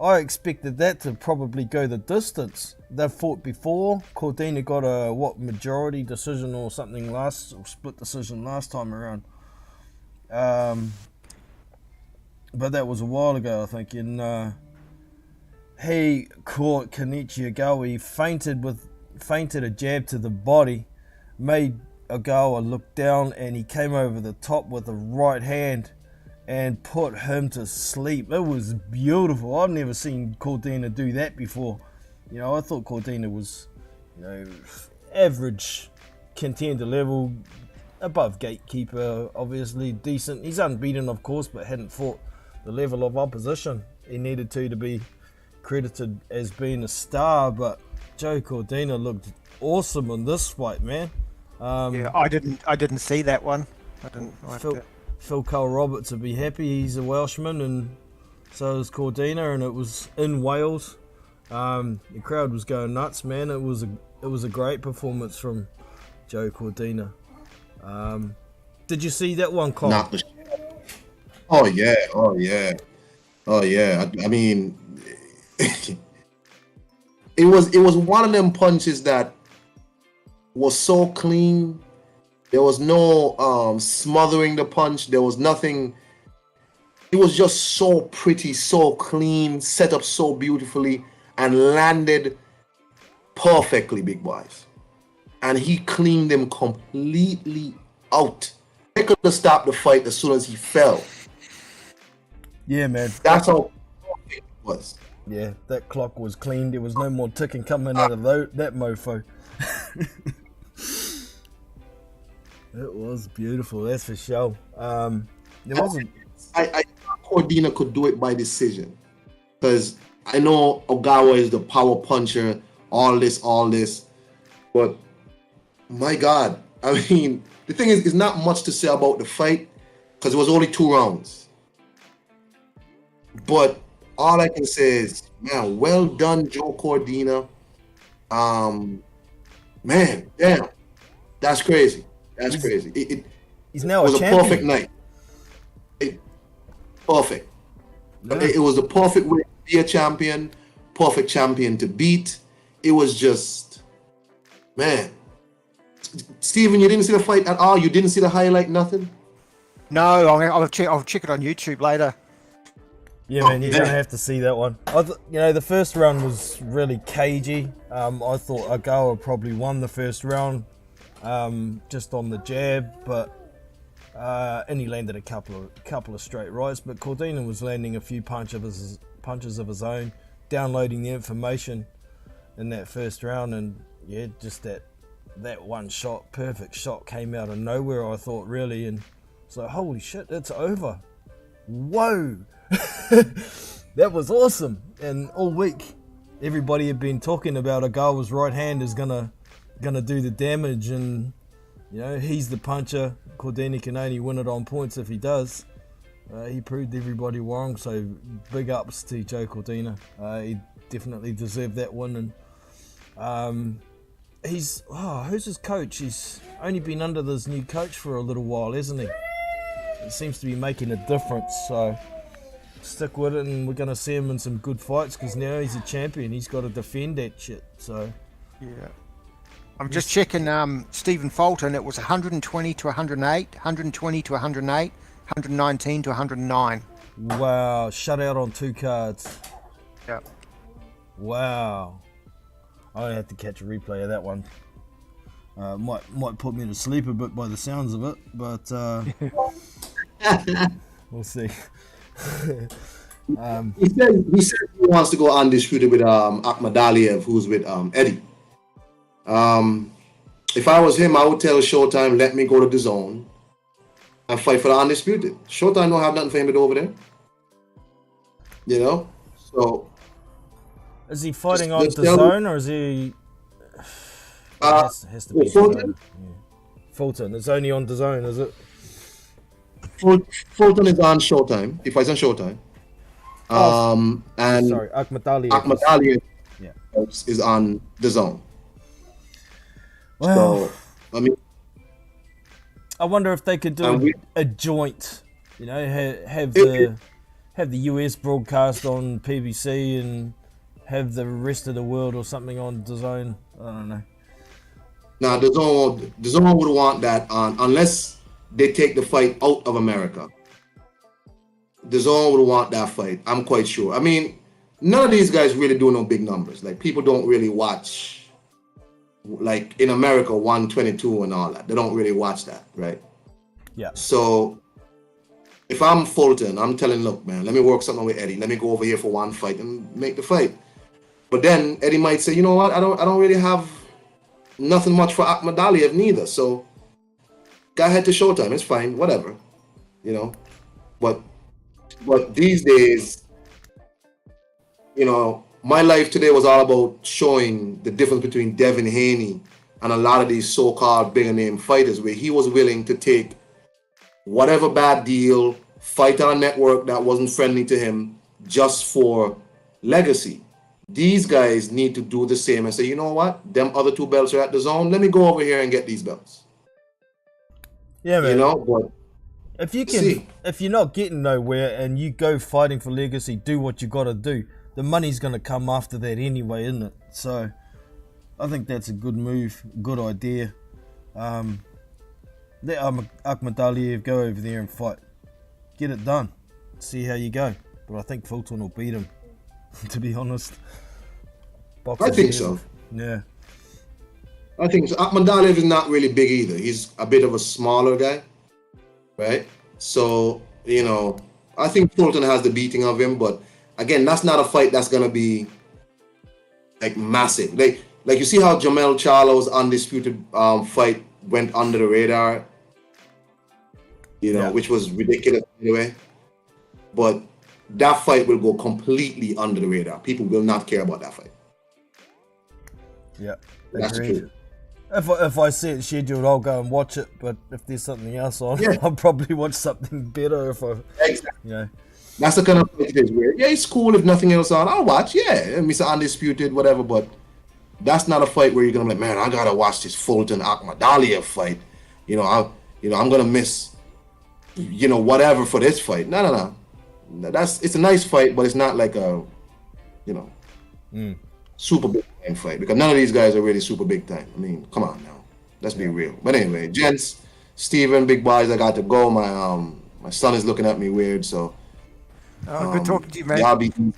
I expected that to probably go the distance. They've fought before. Cordina got a majority decision or something or split decision last time around. But that was a while ago, I think. And he caught Kenichi Ogawa. He fainted a jab to the body, made Ogawa look down, and he came over the top with a right hand and put him to sleep. It was beautiful. I've never seen Cordina do that before. I thought Cordina was, average contender level, above gatekeeper, obviously decent. He's unbeaten, of course, but hadn't fought the level of opposition he needed to be credited as being a star. But Joe Cordina looked awesome in this fight, man. Yeah, I didn't see that one. I didn't. Phil Cole Roberts would be happy. He's a Welshman, and so is Cordina, and it was in Wales. The crowd was going nuts, man. It was a great performance from Joe Cordina. Did you see that one, Cole? Oh yeah. I mean, it was one of them punches that was so clean. There was no smothering the punch. There was nothing. It was just so pretty, so clean, set up so beautifully, and landed perfectly, big boys. And he cleaned them completely out. They could have stopped the fight as soon as he fell. Yeah, man. That's how perfect it was. Yeah, that clock was clean. There was no more ticking coming out of that mofo. It was beautiful, that's for sure. There wasn't. I thought Cordina could do it by decision, because I know Ogawa is the power puncher, all this, but my God, I mean, the thing is, it's not much to say about the fight because it was only 2 rounds. But all I can say is, man, well done, Joe Cordina. Man, damn, that's crazy. That's crazy. He's now it was a champion. Perfect night. Perfect. Yeah. It was the perfect way to be a champion, perfect champion to beat. It was just, man. Steven, you didn't see the fight at all? You didn't see the highlight, nothing? No, I'll check it on YouTube later. Yeah, man, you're going to have to see that one. The first round was really cagey. I thought Ogawa probably won the first round just on the jab, but and he landed a couple of straight rights. But Cordina was landing a few punches of his own, downloading the information in that first round, and yeah, just that one shot, perfect shot, came out of nowhere, I thought, really, and it's like, holy shit, it's over. Whoa. That was awesome. And all week everybody had been talking about Ogawa's right hand is gonna do the damage, and he's the puncher. Cordina can only win it on points if he does. He proved everybody wrong, so big ups to Joe Cordina. He definitely deserved that win. And who's his coach? only been under this new coach for a little while, hasn't he? It seems to be making a difference, so stick with it, and we're going to see him in some good fights because now he's a champion. He's got to defend that shit, so... Yeah. I'm just checking Stephen Fulton. It was 120 to 108, 120 to 108, 119 to 109. Wow, shutout on 2 cards. Yep. Wow. I have to catch a replay of that one. Might put me to sleep a bit by the sounds of it, but we'll see. He said he wants to go undisputed with Akhmadaliev, who's with Eddie. If I was him, I would tell Showtime, let me go to the zone and fight for the undisputed. Showtime don't have nothing for him to do over there. You know? So... Is he fighting on the zone, or is he... has to be Fulton? Yeah. Fulton. It's only on the zone, is it? Fulton is on Showtime. He fights on Showtime. And sorry, Akhmadaliev is on the zone. Well, so, I mean, I wonder if they could do a joint, you know, have the US broadcast on PBC and have the rest of the world or something on the zone. I don't know. Now the zone would want that on unless they take the fight out of America. The zone would want that fight. I'm quite sure. I mean, none of these guys really do no big numbers. Like, people don't really watch. Like in America, 122 and all that. They don't really watch that, right? Yeah. So if I'm Fulton, I'm telling, look, man, let me work something with Eddie. Let me go over here for one fight and make the fight. But then Eddie might say, you know what? I don't really have nothing much for Akhmadaliev neither. So go ahead to Showtime. It's fine, whatever. You know. But these days, you know, my life today was all about showing the difference between Devin Haney and a lot of these so-called bigger name fighters, where he was willing to take whatever bad deal, fight on a network that wasn't friendly to him just for legacy. These guys need to do the same and say, you know what? Them other 2 belts are at the zone. Let me go over here and get these belts. Yeah, man. You know, but if you're not getting nowhere and you go fighting for legacy, do what you got to do. The money's going to come after that anyway, isn't it? So I think that's a good move, good idea. Let Akhmadaliev go over there and fight. Get it done. See how you go. But I think Fulton will beat him, to be honest. I think so. Yeah. I think so. Akhmadaliev is not really big either. He's a bit of a smaller guy, right? So, you know, I think Fulton has the beating of him, but again, that's not a fight that's gonna be like massive. Like you see how Jamel Charlo's undisputed fight went under the radar, you know, which was ridiculous anyway. But that fight will go completely under the radar. People will not care about that fight. Yeah, that's the truth. If I see it scheduled, I'll go and watch it. But if there's something else on, I'll probably watch something better. You know. That's the kind of fight it is. Where it's cool if nothing else on. I'll watch. Yeah, Mr. Undisputed, whatever. But that's not a fight where you're gonna be like, man, I gotta watch this Fulton Akhmadaliev fight. You know, I'm gonna miss, you know, whatever for this fight. No. It's a nice fight, but it's not like a, you know, super big time fight, because none of these guys are really super big time. I mean, come on now, let's be real. But anyway, gents, Steven, big boys, I got to go. My son is looking at me weird, so. Good talking to you, man.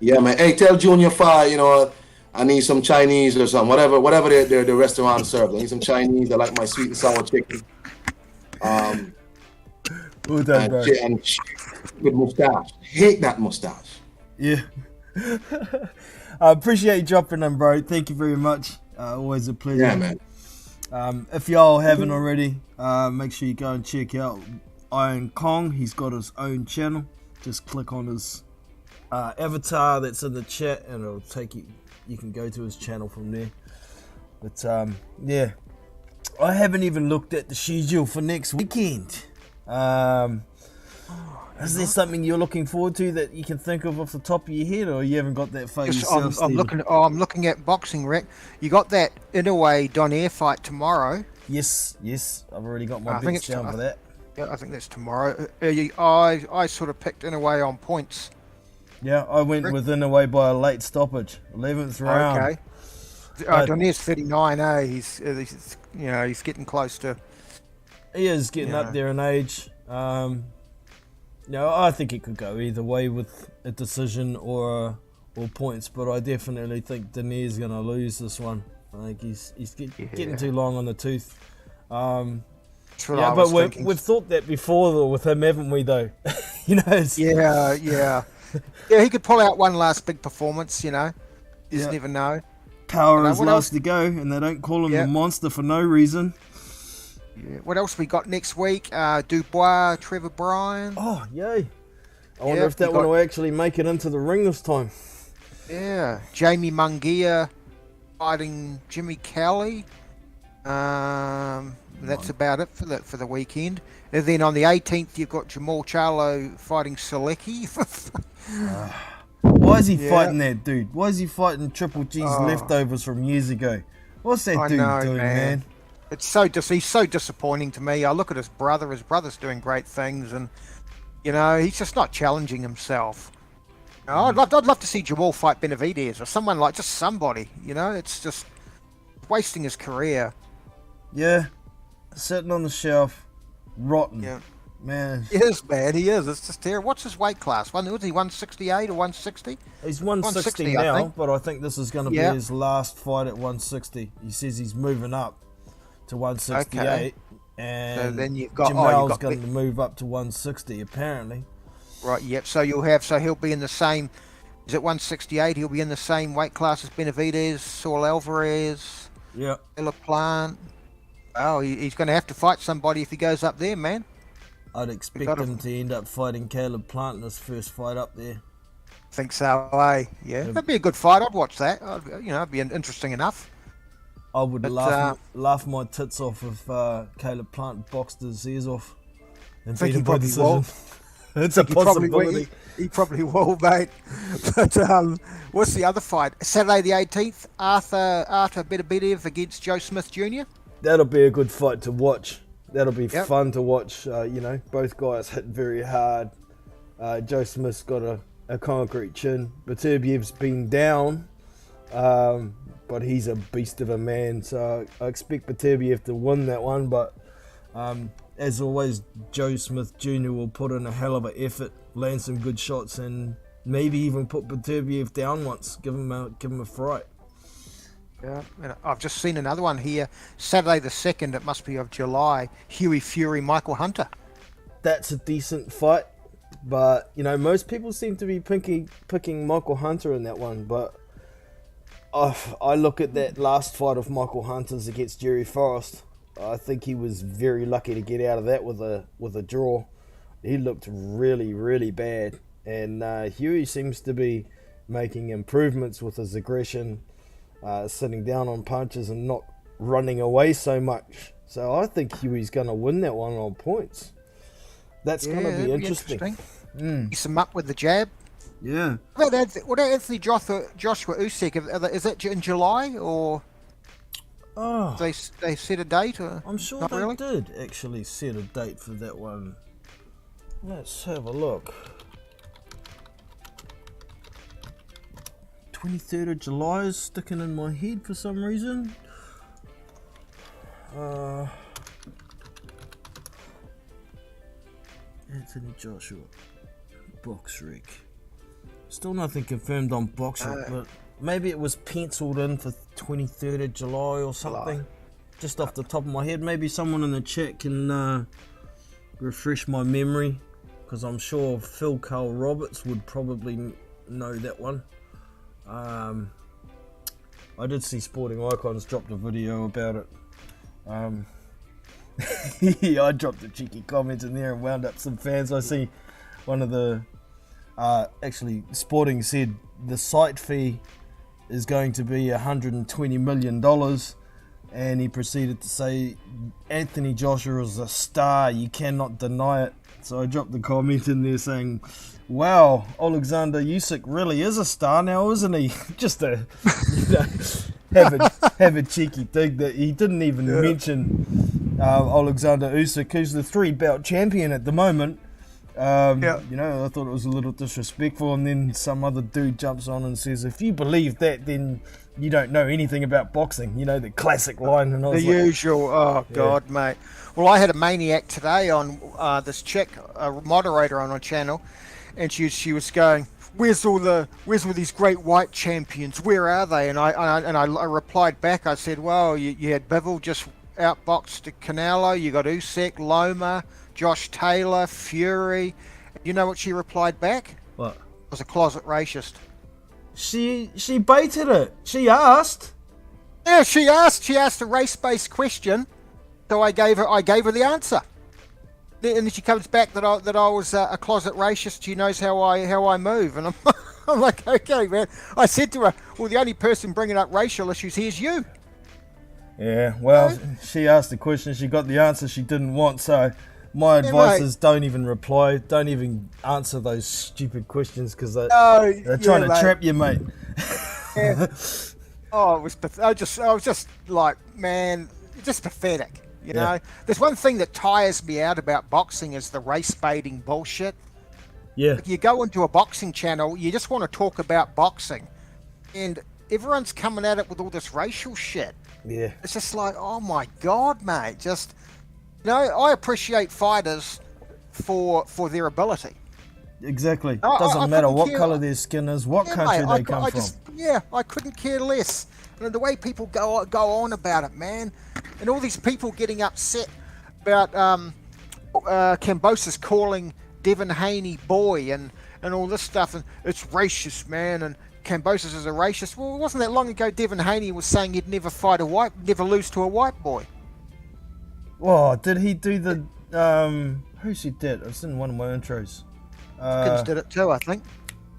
Yeah, man. Hey, tell Junior Fi, you know, I need some Chinese or something. Whatever the restaurant serves. I need some Chinese. I like my sweet and sour chicken. And with mustache. Hate that mustache. Yeah. I appreciate you dropping in, bro. Thank you very much. Always a pleasure. Yeah, man. If y'all haven't already, make sure you go and check out Iron Kong. He's got his own channel. Just click on his avatar that's in the chat and it'll take you. You can go to his channel from there. But yeah, I haven't even looked at the schedule for next weekend. Is there something you're looking forward to that you can think of off the top of your head, or you haven't got that far yourself? I'm looking at Boxing Rec. You got that Inoue Donaire fight tomorrow. Yes. I've already got my I think bets down for that. Yeah, I think that's tomorrow. I sort of picked in a way on points. Yeah, I went within away by a late stoppage, 11th round. Okay. Donier's 39, he's he's getting close to. He is getting up there in age. I think it could go either way with a decision or points, but I definitely think Donier's going to lose this one. I think he's getting too long on the tooth. But we've thought that before with him, haven't we? Though, Yeah, he could pull out one last big performance. You just never know. Power is last to go, and they don't call him the monster for no reason. Yeah. What else we got next week? Dubois, Trevor Bryan. Oh, yay! I wonder if that one will actually make it into the ring this time. Yeah, Jamie Munguia fighting Jimmy Kelly. That's about it for the weekend. And then on the 18th, you've got Jamal Charlo fighting Selecki. Why is he fighting that dude? Why is he fighting Triple G's leftovers from years ago? What's that dude doing, man? It's he's so disappointing to me. I look at his brother. His brother's doing great things, and he's just not challenging himself. I'd love to see Jamal fight Benavidez or someone like just somebody. It's just wasting his career. Yeah, sitting on the shelf, rotten. Yeah, man. He is, man. He is. It's just terrible. What's his weight class? Was he 168 or 160? He's 160 now, but I think this is going to be his last fight at 160. He says he's moving up to 168, okay. And so then you've got Jamal's going to move up to 160 apparently. Right. Yep. So he'll be in the same. Is it 168? He'll be in the same weight class as Benavidez, Saul Alvarez. Yeah. LaPlante. Oh, he's going to have to fight somebody if he goes up there, man. I'd expect him to end up fighting Caleb Plant in his first fight up there. Think so, eh? Yeah, that'd be a good fight. I'd watch that. It'd be interesting enough. I would laugh my tits off if Caleb Plant boxed his ears off and beat him by decision. It's a possibility. He probably will, mate. But what's the other fight? Saturday the 18th, Artur Beterbiev against Joe Smith Jr. That'll be a good fight to watch. That'll be fun to watch. Both guys hit very hard. Joe Smith's got a concrete chin. Beterbiev's been down, but he's a beast of a man. So I expect Beterbiev to win that one. But as always, Joe Smith Jr. will put in a hell of an effort, land some good shots, and maybe even put Beterbiev down once. Give him a fright. Yeah, and I've just seen another one here. Saturday the 2nd, it must be of July. Huey Fury, Michael Hunter. That's a decent fight, but most people seem to be picking Michael Hunter in that one. But I look at that last fight of Michael Hunter's against Jerry Forrest. I think he was very lucky to get out of that with a draw. He looked really, really bad, and Huey seems to be making improvements with his aggression. Sitting down on punches and not running away so much. So I think Huey's going to win that one on points. That's going to be interesting. Ease him up with the jab. Yeah. What about Anthony Joshua Usyk? Is that in July or? Oh, they set a date? Or I'm sure they did actually set a date for that one. Let's have a look. 23rd of July is sticking in my head for some reason. Anthony Joshua, BoxRec. Still nothing confirmed on BoxRec, but maybe it was penciled in for 23rd of July or something. Just off the top of my head. Maybe someone in the chat can refresh my memory, because I'm sure Phil Carl Roberts would probably know that one. I did see Sporting Icons dropped a video about it. I dropped a cheeky comment in there and wound up some fans. I see one of the actually Sporting said the site fee is going to be $120 million, and he proceeded to say Anthony Joshua is a star, you cannot deny it. So I dropped the comment in there saying, wow, Alexander Usyk really is a star now, isn't he? Just a have a cheeky dig that he didn't even mention Alexander Usyk, who's the 3-bout champion at the moment. You know, I thought it was a little disrespectful, and then some other dude jumps on and says, if you believe that, then you don't know anything about boxing. You know, the classic line. And I was The usual. Oh, God, mate. Well, I had a maniac today on this chick, a moderator on our channel, and she was going, where's all these great white champions? Where are they? And I replied back. I said, well, you had Bivol just outboxed Canelo. You got Usyk, Loma, Josh Taylor, Fury. You know what she replied back? What? It was a closet racist. She baited it. She asked. Yeah, she asked a race-based question, so I gave her the answer. And then she comes back that I was a closet racist. She knows how I move, and I'm like, okay, man. I said to her, well, the only person bringing up racial issues here is you. Yeah, well, she asked the question, she got the answer she didn't want, so my advice is don't even reply, don't even answer those stupid questions, because they're trying to trap you, mate. Yeah. Oh, it was. I was just like, man, just pathetic. You know, there's one thing that tires me out about boxing is the race baiting bullshit. Yeah. You go into a boxing channel, you just want to talk about boxing, and everyone's coming at it with all this racial shit. Yeah. It's just like, oh my God, mate. Just, you know, I appreciate fighters for their ability. Exactly. Doesn't matter what colour their skin is, what country they come from. I couldn't care less. And the way people go on about it, man, and all these people getting upset about Kambosos calling Devin Haney boy and all this stuff, and it's racist, man, and Kambosos is a racist. Well, it wasn't that long ago Devin Haney was saying he'd never lose to a white boy. Oh, did he do the who said that? It was in one of my intros. Hopkins did it too, I think.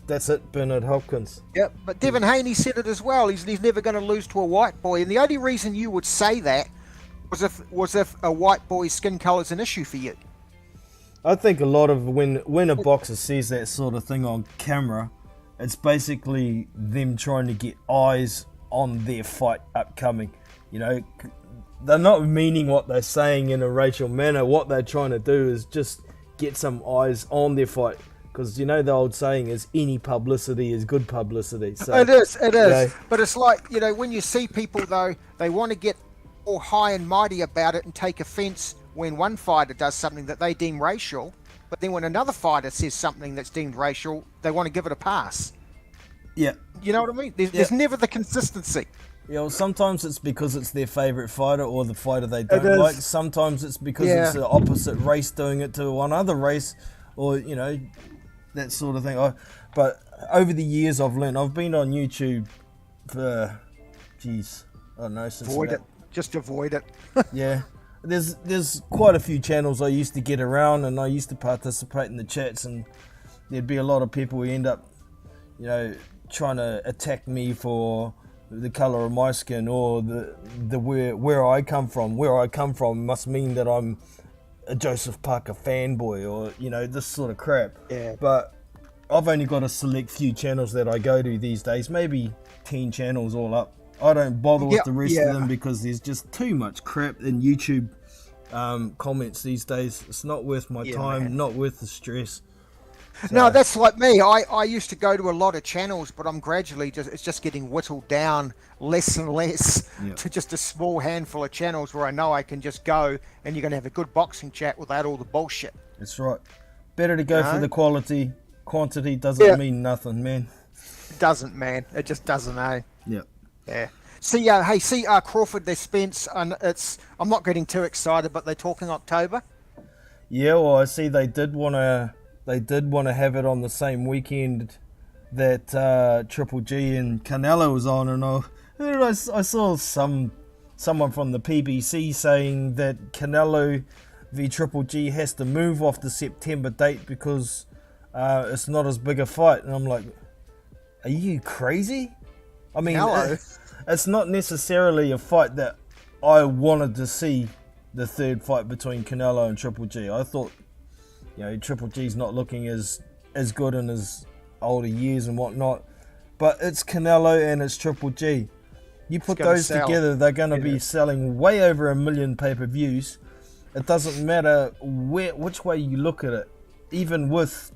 That's it, Bernard Hopkins. Yep, but Devin Haney said it as well. He's never going to lose to a white boy, and the only reason you would say that was if a white boy's skin colour is an issue for you. I think a lot of when a boxer says that sort of thing on camera, it's basically them trying to get eyes on their fight upcoming. You know, they're not meaning what they're saying in a racial manner. What they're trying to do is just get some eyes on their fight. Because, you know, the old saying is any publicity is good publicity. So, it is. You know, But it's like, you know, when you see people, though, they want to get all high and mighty about it and take offence when one fighter does something that they deem racial. But then when another fighter says something that's deemed racial, they want to give it a pass. Yeah. You know what I mean? There's never the consistency. Yeah, well, sometimes it's because it's their favourite fighter or the fighter they don't like. Sometimes it's because it's the opposite race doing it to one other race, or, you know, that sort of thing. But over the years I've learned, I've been on YouTube for, I don't know, since Avoid it. Just avoid it. Yeah. There's quite a few channels I used to get around, and I used to participate in the chats, and there'd be a lot of people who end up, you know, trying to attack me for the colour of my skin, or the where I come from. Where I come from must mean that I'm a Joseph Parker fanboy, or, you know, this sort of crap. Yeah. But I've only got a select few channels that I go to these days, maybe 10 channels all up. I don't bother with the rest of them because there's just too much crap in YouTube comments these days. It's not worth my time, man. Not worth the stress. So. No, that's like me. I used to go to a lot of channels, but I'm gradually it's just getting whittled down less and less to just a small handful of channels where I know I can just go and you're going to have a good boxing chat without all the bullshit. That's right. Better to go for the quality. Quantity doesn't mean nothing, man. It doesn't, man. It just doesn't, eh? Yeah. Yeah. See, Crawford, they Spence, and I'm not getting too excited, but they're talking October. Yeah, well, I see they did want to have it on the same weekend that Triple G and Canelo was on, and I saw someone from the PBC saying that Canelo v Triple G has to move off the September date because it's not as big a fight, and I'm like, are you crazy? I mean, it's not necessarily a fight that I wanted to see, the third fight between Canelo and Triple G. I thought, you know, Triple G's not looking as good in his older years and whatnot, but it's Canelo and it's Triple G. You put gonna those sell. together, they're going to be selling way over 1 million pay-per-views. It doesn't matter which way you look at it. Even with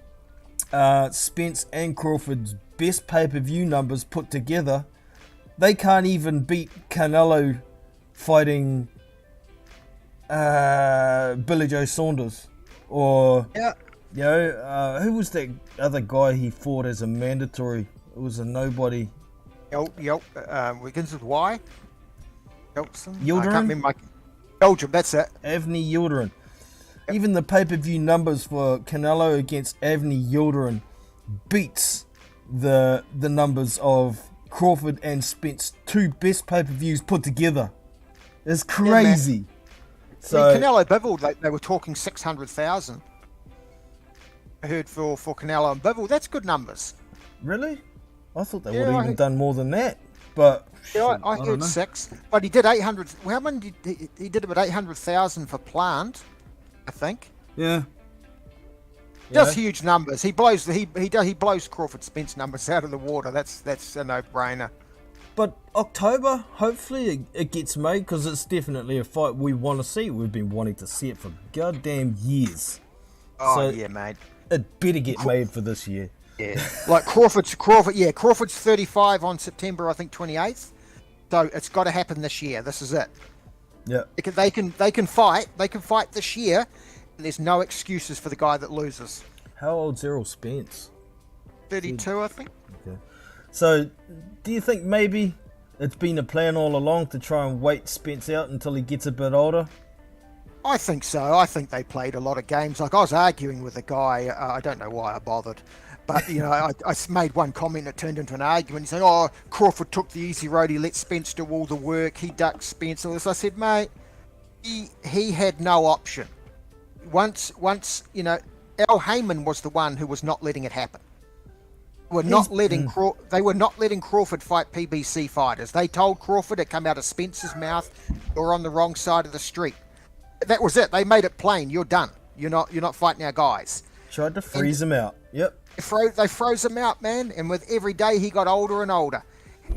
Spence and Crawford's best pay-per-view numbers put together, they can't even beat Canelo fighting Billy Joe Saunders, or who was that other guy he fought as a mandatory? It was a nobody. Begins with Y. Yeltsin. Yildirim? I can't remember. Belgium, that's it. Avni Yildirim. Even the pay-per-view numbers for Canelo against Avni Yildirim beats the numbers of Crawford and Spence, two best pay-per-views put together. It's crazy. I mean, Canelo Bivol, they were talking 600,000. I heard for Canelo and Bivol. That's good numbers. Really? I thought they would have even done more than that. But I heard 6. But he did 800. How many did he did about 800,000 for Plant, I think. Yeah. Just huge numbers. He blows he blows Crawford Spence numbers out of the water. That's a no-brainer. But October, hopefully it gets made, because it's definitely a fight we want to see. We've been wanting to see it for goddamn years. Oh, yeah, mate. It better get made for this year. Yeah. Like Crawford's 35 on September, I think, 28th. So it's got to happen this year. This is it. Yeah. They can fight. They can fight this year, and there's no excuses for the guy that loses. How old's Errol Spence? 32, I think. Okay. So, do you think maybe it's been a plan all along to try and wait Spence out until he gets a bit older? I think so. I think they played a lot of games. Like, I was arguing with a guy. I don't know why I bothered. But, you know, I made one comment that turned into an argument. He's saying, oh, Crawford took the easy road. He let Spence do all the work. He ducked Spence. All this. I said, mate, he had no option. Once, you know, Al Heyman was the one who was not letting it happen. They were not letting Crawford fight PBC fighters. They told Crawford, it come out of Spence's mouth, you're on the wrong side of the street. That was it. They made it plain. You're done. You're not fighting our guys. Tried to freeze him out. Yep. They froze him out, man. And with every day he got older and older.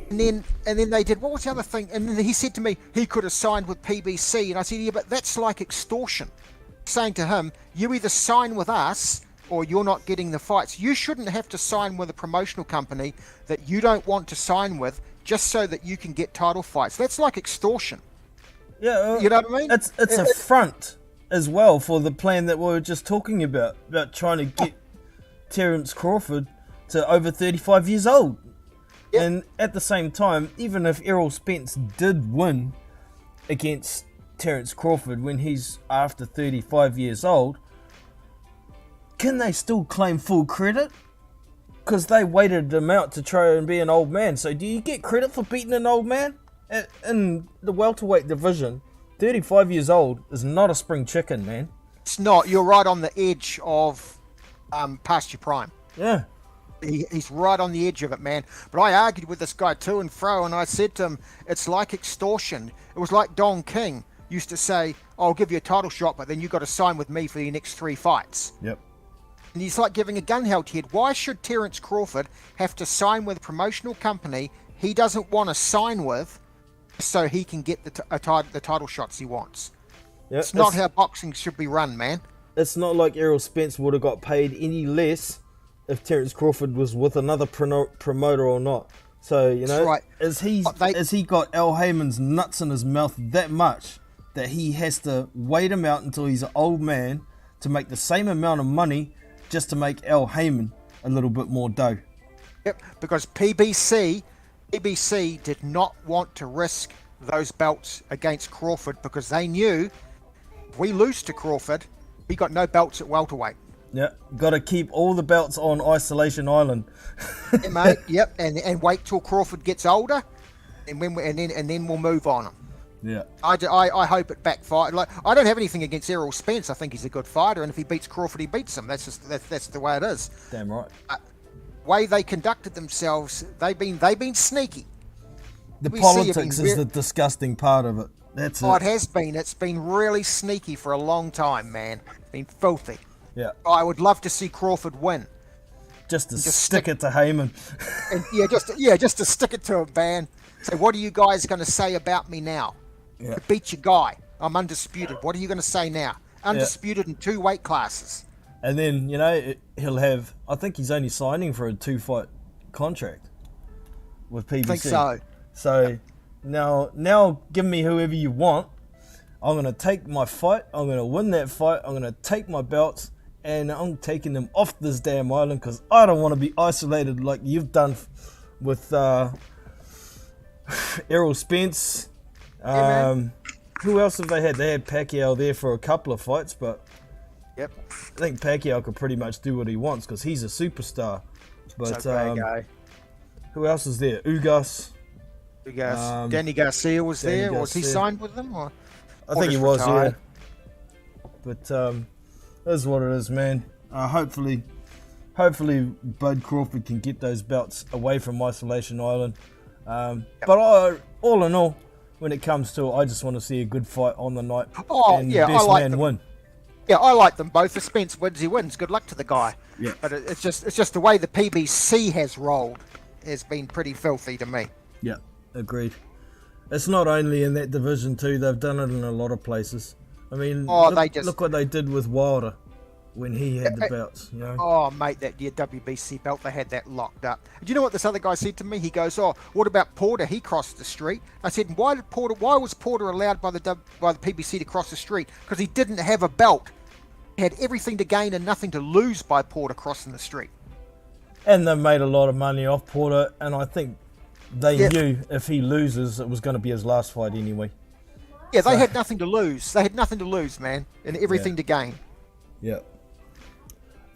And then they did, what was the other thing? And then he said to me, he could have signed with PBC. And I said, yeah, but that's like extortion. Saying to him, you either sign with us or you're not getting the fights. You shouldn't have to sign with a promotional company that you don't want to sign with just so that you can get title fights. That's like extortion. Yeah, you know what I mean? It's a front as well for the plan that we were just talking about trying to get Terence Crawford to over 35 years old. Yep. And at the same time, even if Errol Spence did win against Terence Crawford when he's after 35 years old, can they still claim full credit? Because they waited him out to try and be an old man. So do you get credit for beating an old man? In the welterweight division, 35 years old is not a spring chicken, man. It's not. You're right on the edge of past your prime. Yeah. He's right on the edge of it, man. But I argued with this guy to and fro, and I said to him, it's like extortion. It was like Don King used to say, I'll give you a title shot, but then you've got to sign with me for your next 3 fights. Yep. And he's like giving a gun held to head. Why should Terence Crawford have to sign with a promotional company he doesn't want to sign with so he can get the title shots he wants? Yep. It's not how boxing should be run, man. It's not like Errol Spence would have got paid any less if Terence Crawford was with another promoter or not. So, you know, right. Is he got Al Heyman's nuts in his mouth that much that he has to wait him out until he's an old man to make the same amount of money just to make Al Heyman a little bit more dough? Yep, because PBC did not want to risk those belts against Crawford because they knew if we lose to Crawford, we got no belts at welterweight. Yeah, got to keep all the belts on Isolation Island. Yeah, mate. Yep, and wait till Crawford gets older, and then we'll move on him. Yeah. I hope it backfired. Like, I don't have anything against Errol Spence. I think he's a good fighter, and if he beats Crawford, he beats him. That's the way it is. Damn right. Way they conducted themselves, they've been sneaky. The politics is the disgusting part of it. That's it. It has been. It's been really sneaky for a long time, man. It's been filthy. Yeah. I would love to see Crawford win. Just to stick it to Heyman. And just to stick it to him, man. So what are you guys going to say about me now? Yeah. To beat your guy. I'm undisputed. What are you going to say now? Undisputed in 2 weight classes. And then, you know, he'll have, I think he's only signing for a 2-fight contract with PBC. I think so. So now give me whoever you want. I'm going to take my fight. I'm going to win that fight. I'm going to take my belts. And I'm taking them off this damn island because I don't want to be isolated like you've done with Errol Spence. Who else have they had? They had Pacquiao there for a couple of fights, but Yep. I think Pacquiao could pretty much do what he wants because he's a superstar. But guy. who else is there? Ugas. Danny Garcia was Danny there. Was he Garcia. signed with them? Or I think he just was, retired? yeah. But that's what it is, man. Hopefully Bud Crawford can get those belts away from Isolation Island. But all in all, when it comes to it, I just want to see a good fight on the night. And best man win. Yeah, I like them both. If Spence wins, he wins. Good luck to the guy. Yeah. But it's just the way the PBC has rolled has been pretty filthy to me. Yeah, agreed. It's not only in that division too. They've done it in a lot of places. I mean, look what they did with Wilder when he had the belts, you know. Oh, mate, that WBC belt, they had that locked up. Do you know what this other guy said to me? He goes, "Oh, what about Porter? He crossed the street." I said, "Why was Porter allowed by the PBC to cross the street? Because he didn't have a belt. He had everything to gain and nothing to lose by Porter crossing the street." And they made a lot of money off Porter, and I think they knew if he loses, it was going to be his last fight anyway. Yeah, they had nothing to lose. They had nothing to lose, man, and everything to gain. Yeah.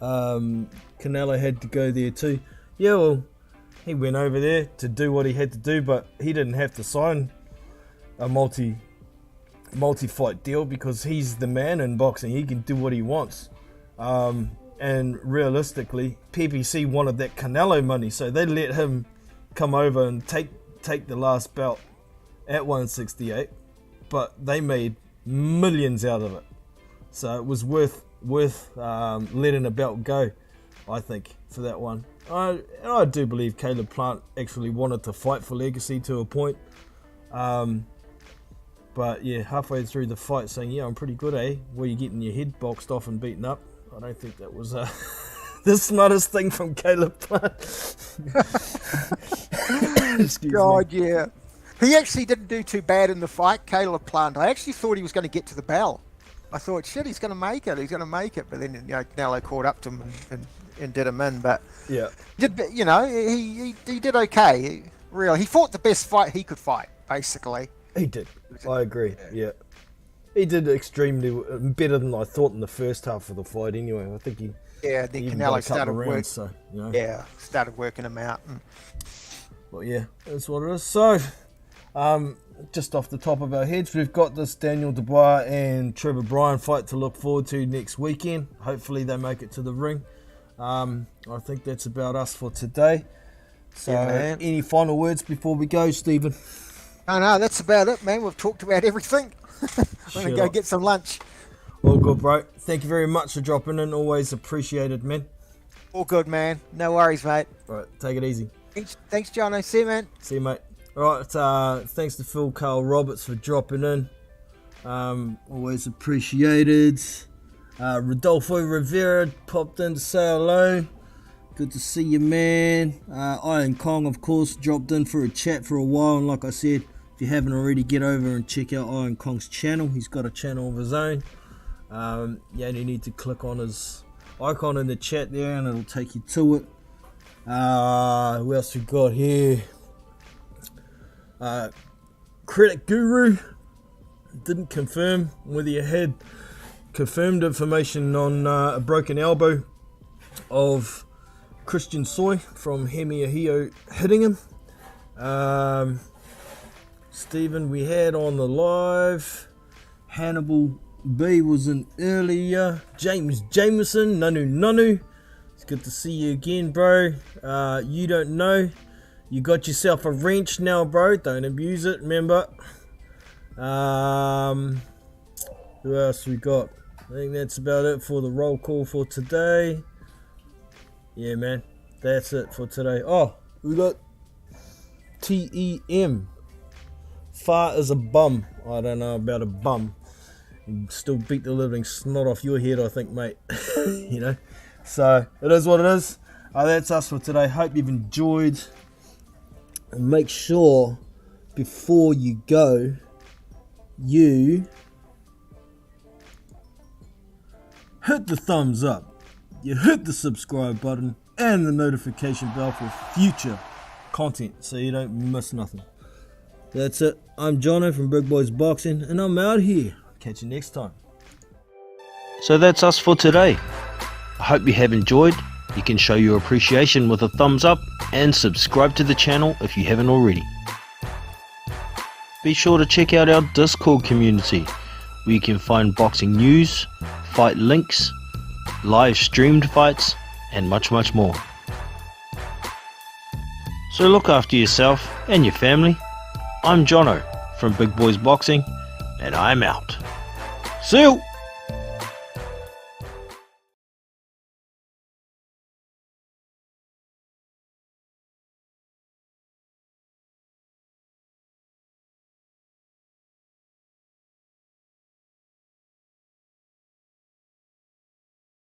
Canelo had to go there too. Yeah, well, he went over there to do what he had to do, but he didn't have to sign a multi-fight deal because he's the man in boxing. He can do what he wants. And realistically, PBC wanted that Canelo money, so they let him come over and take the last belt at 168, but they made millions out of it. So it was worth letting a belt go, I think, for that one. I do believe Caleb Plant actually wanted to fight for legacy to a point. But yeah, halfway through the fight saying, "Yeah, I'm pretty good, eh? Were you getting your head boxed off and beaten up?" I don't think that was the smartest thing from Caleb Plant. God, yeah. He actually didn't do too bad in the fight, Caleb Plant. I actually thought he was going to get to the bell. I thought, shit, he's going to make it. But then, Canelo caught up to him and did him in. But yeah, he did okay. Really, he fought the best fight he could fight, basically. He did. I agree. Yeah. He did extremely better than I thought in the first half of the fight. Anyway, I think he. Yeah, then even Canelo got a couple started of rounds, working. so, you know. Yeah, started working him out. Well, yeah, that's what it is. So, just off the top of our heads, we've got this Daniel Dubois and Trevor Bryan fight to look forward to next weekend. Hopefully they make it to the ring. I think that's about us for today. So, Yeah, any final words before we go, Stephen? No, that's about it, man. We've talked about everything. We're going to go get some lunch. All good, bro. Thank you very much for dropping in. Always appreciated, man. All good, man. No worries, mate. All right, take it easy. Thanks, Jono. See you, man. See you, mate. All right, thanks to Phil Carl Roberts for dropping in. Always appreciated. Rodolfo Rivera popped in to say hello. Good to see you, man. Iron Kong, of course, dropped in for a chat for a while. And like I said, if you haven't already, get over and check out Iron Kong's channel. He's got a channel of his own. You only need to click on his icon in the chat there and it'll take you to it. Who else we got here? Credit Guru didn't confirm whether you had confirmed information on a broken elbow of Christian Soy from Hemi Ahio hitting him. Stephen, we had on the live. Hannibal B was in earlier. James Jameson, Nanu. It's good to see you again, bro. You don't know. You got yourself a wrench now, bro. Don't abuse it, remember. Who else we got? I think that's about it for the roll call for today. Yeah, man. That's it for today. Oh, we got TEM far as a bum. I don't know about a bum. You still beat the living snot off your head, I think, mate. You know. So it is what it is. That's us for today. Hope you've enjoyed. And make sure before you go, you hit the thumbs up, you hit the subscribe button and the notification bell for future content so you don't miss nothing. That's it. I'm Jono from Big Boys Boxing and I'm out here. Catch you next time. So that's us for today. I hope you have enjoyed. You can show your appreciation with a thumbs up and subscribe to the channel if you haven't already. Be sure to check out our Discord community where you can find boxing news, fight links, live streamed fights and much more. So look after yourself and your family. I'm Jono from Big Boys Boxing and I'm out. See you!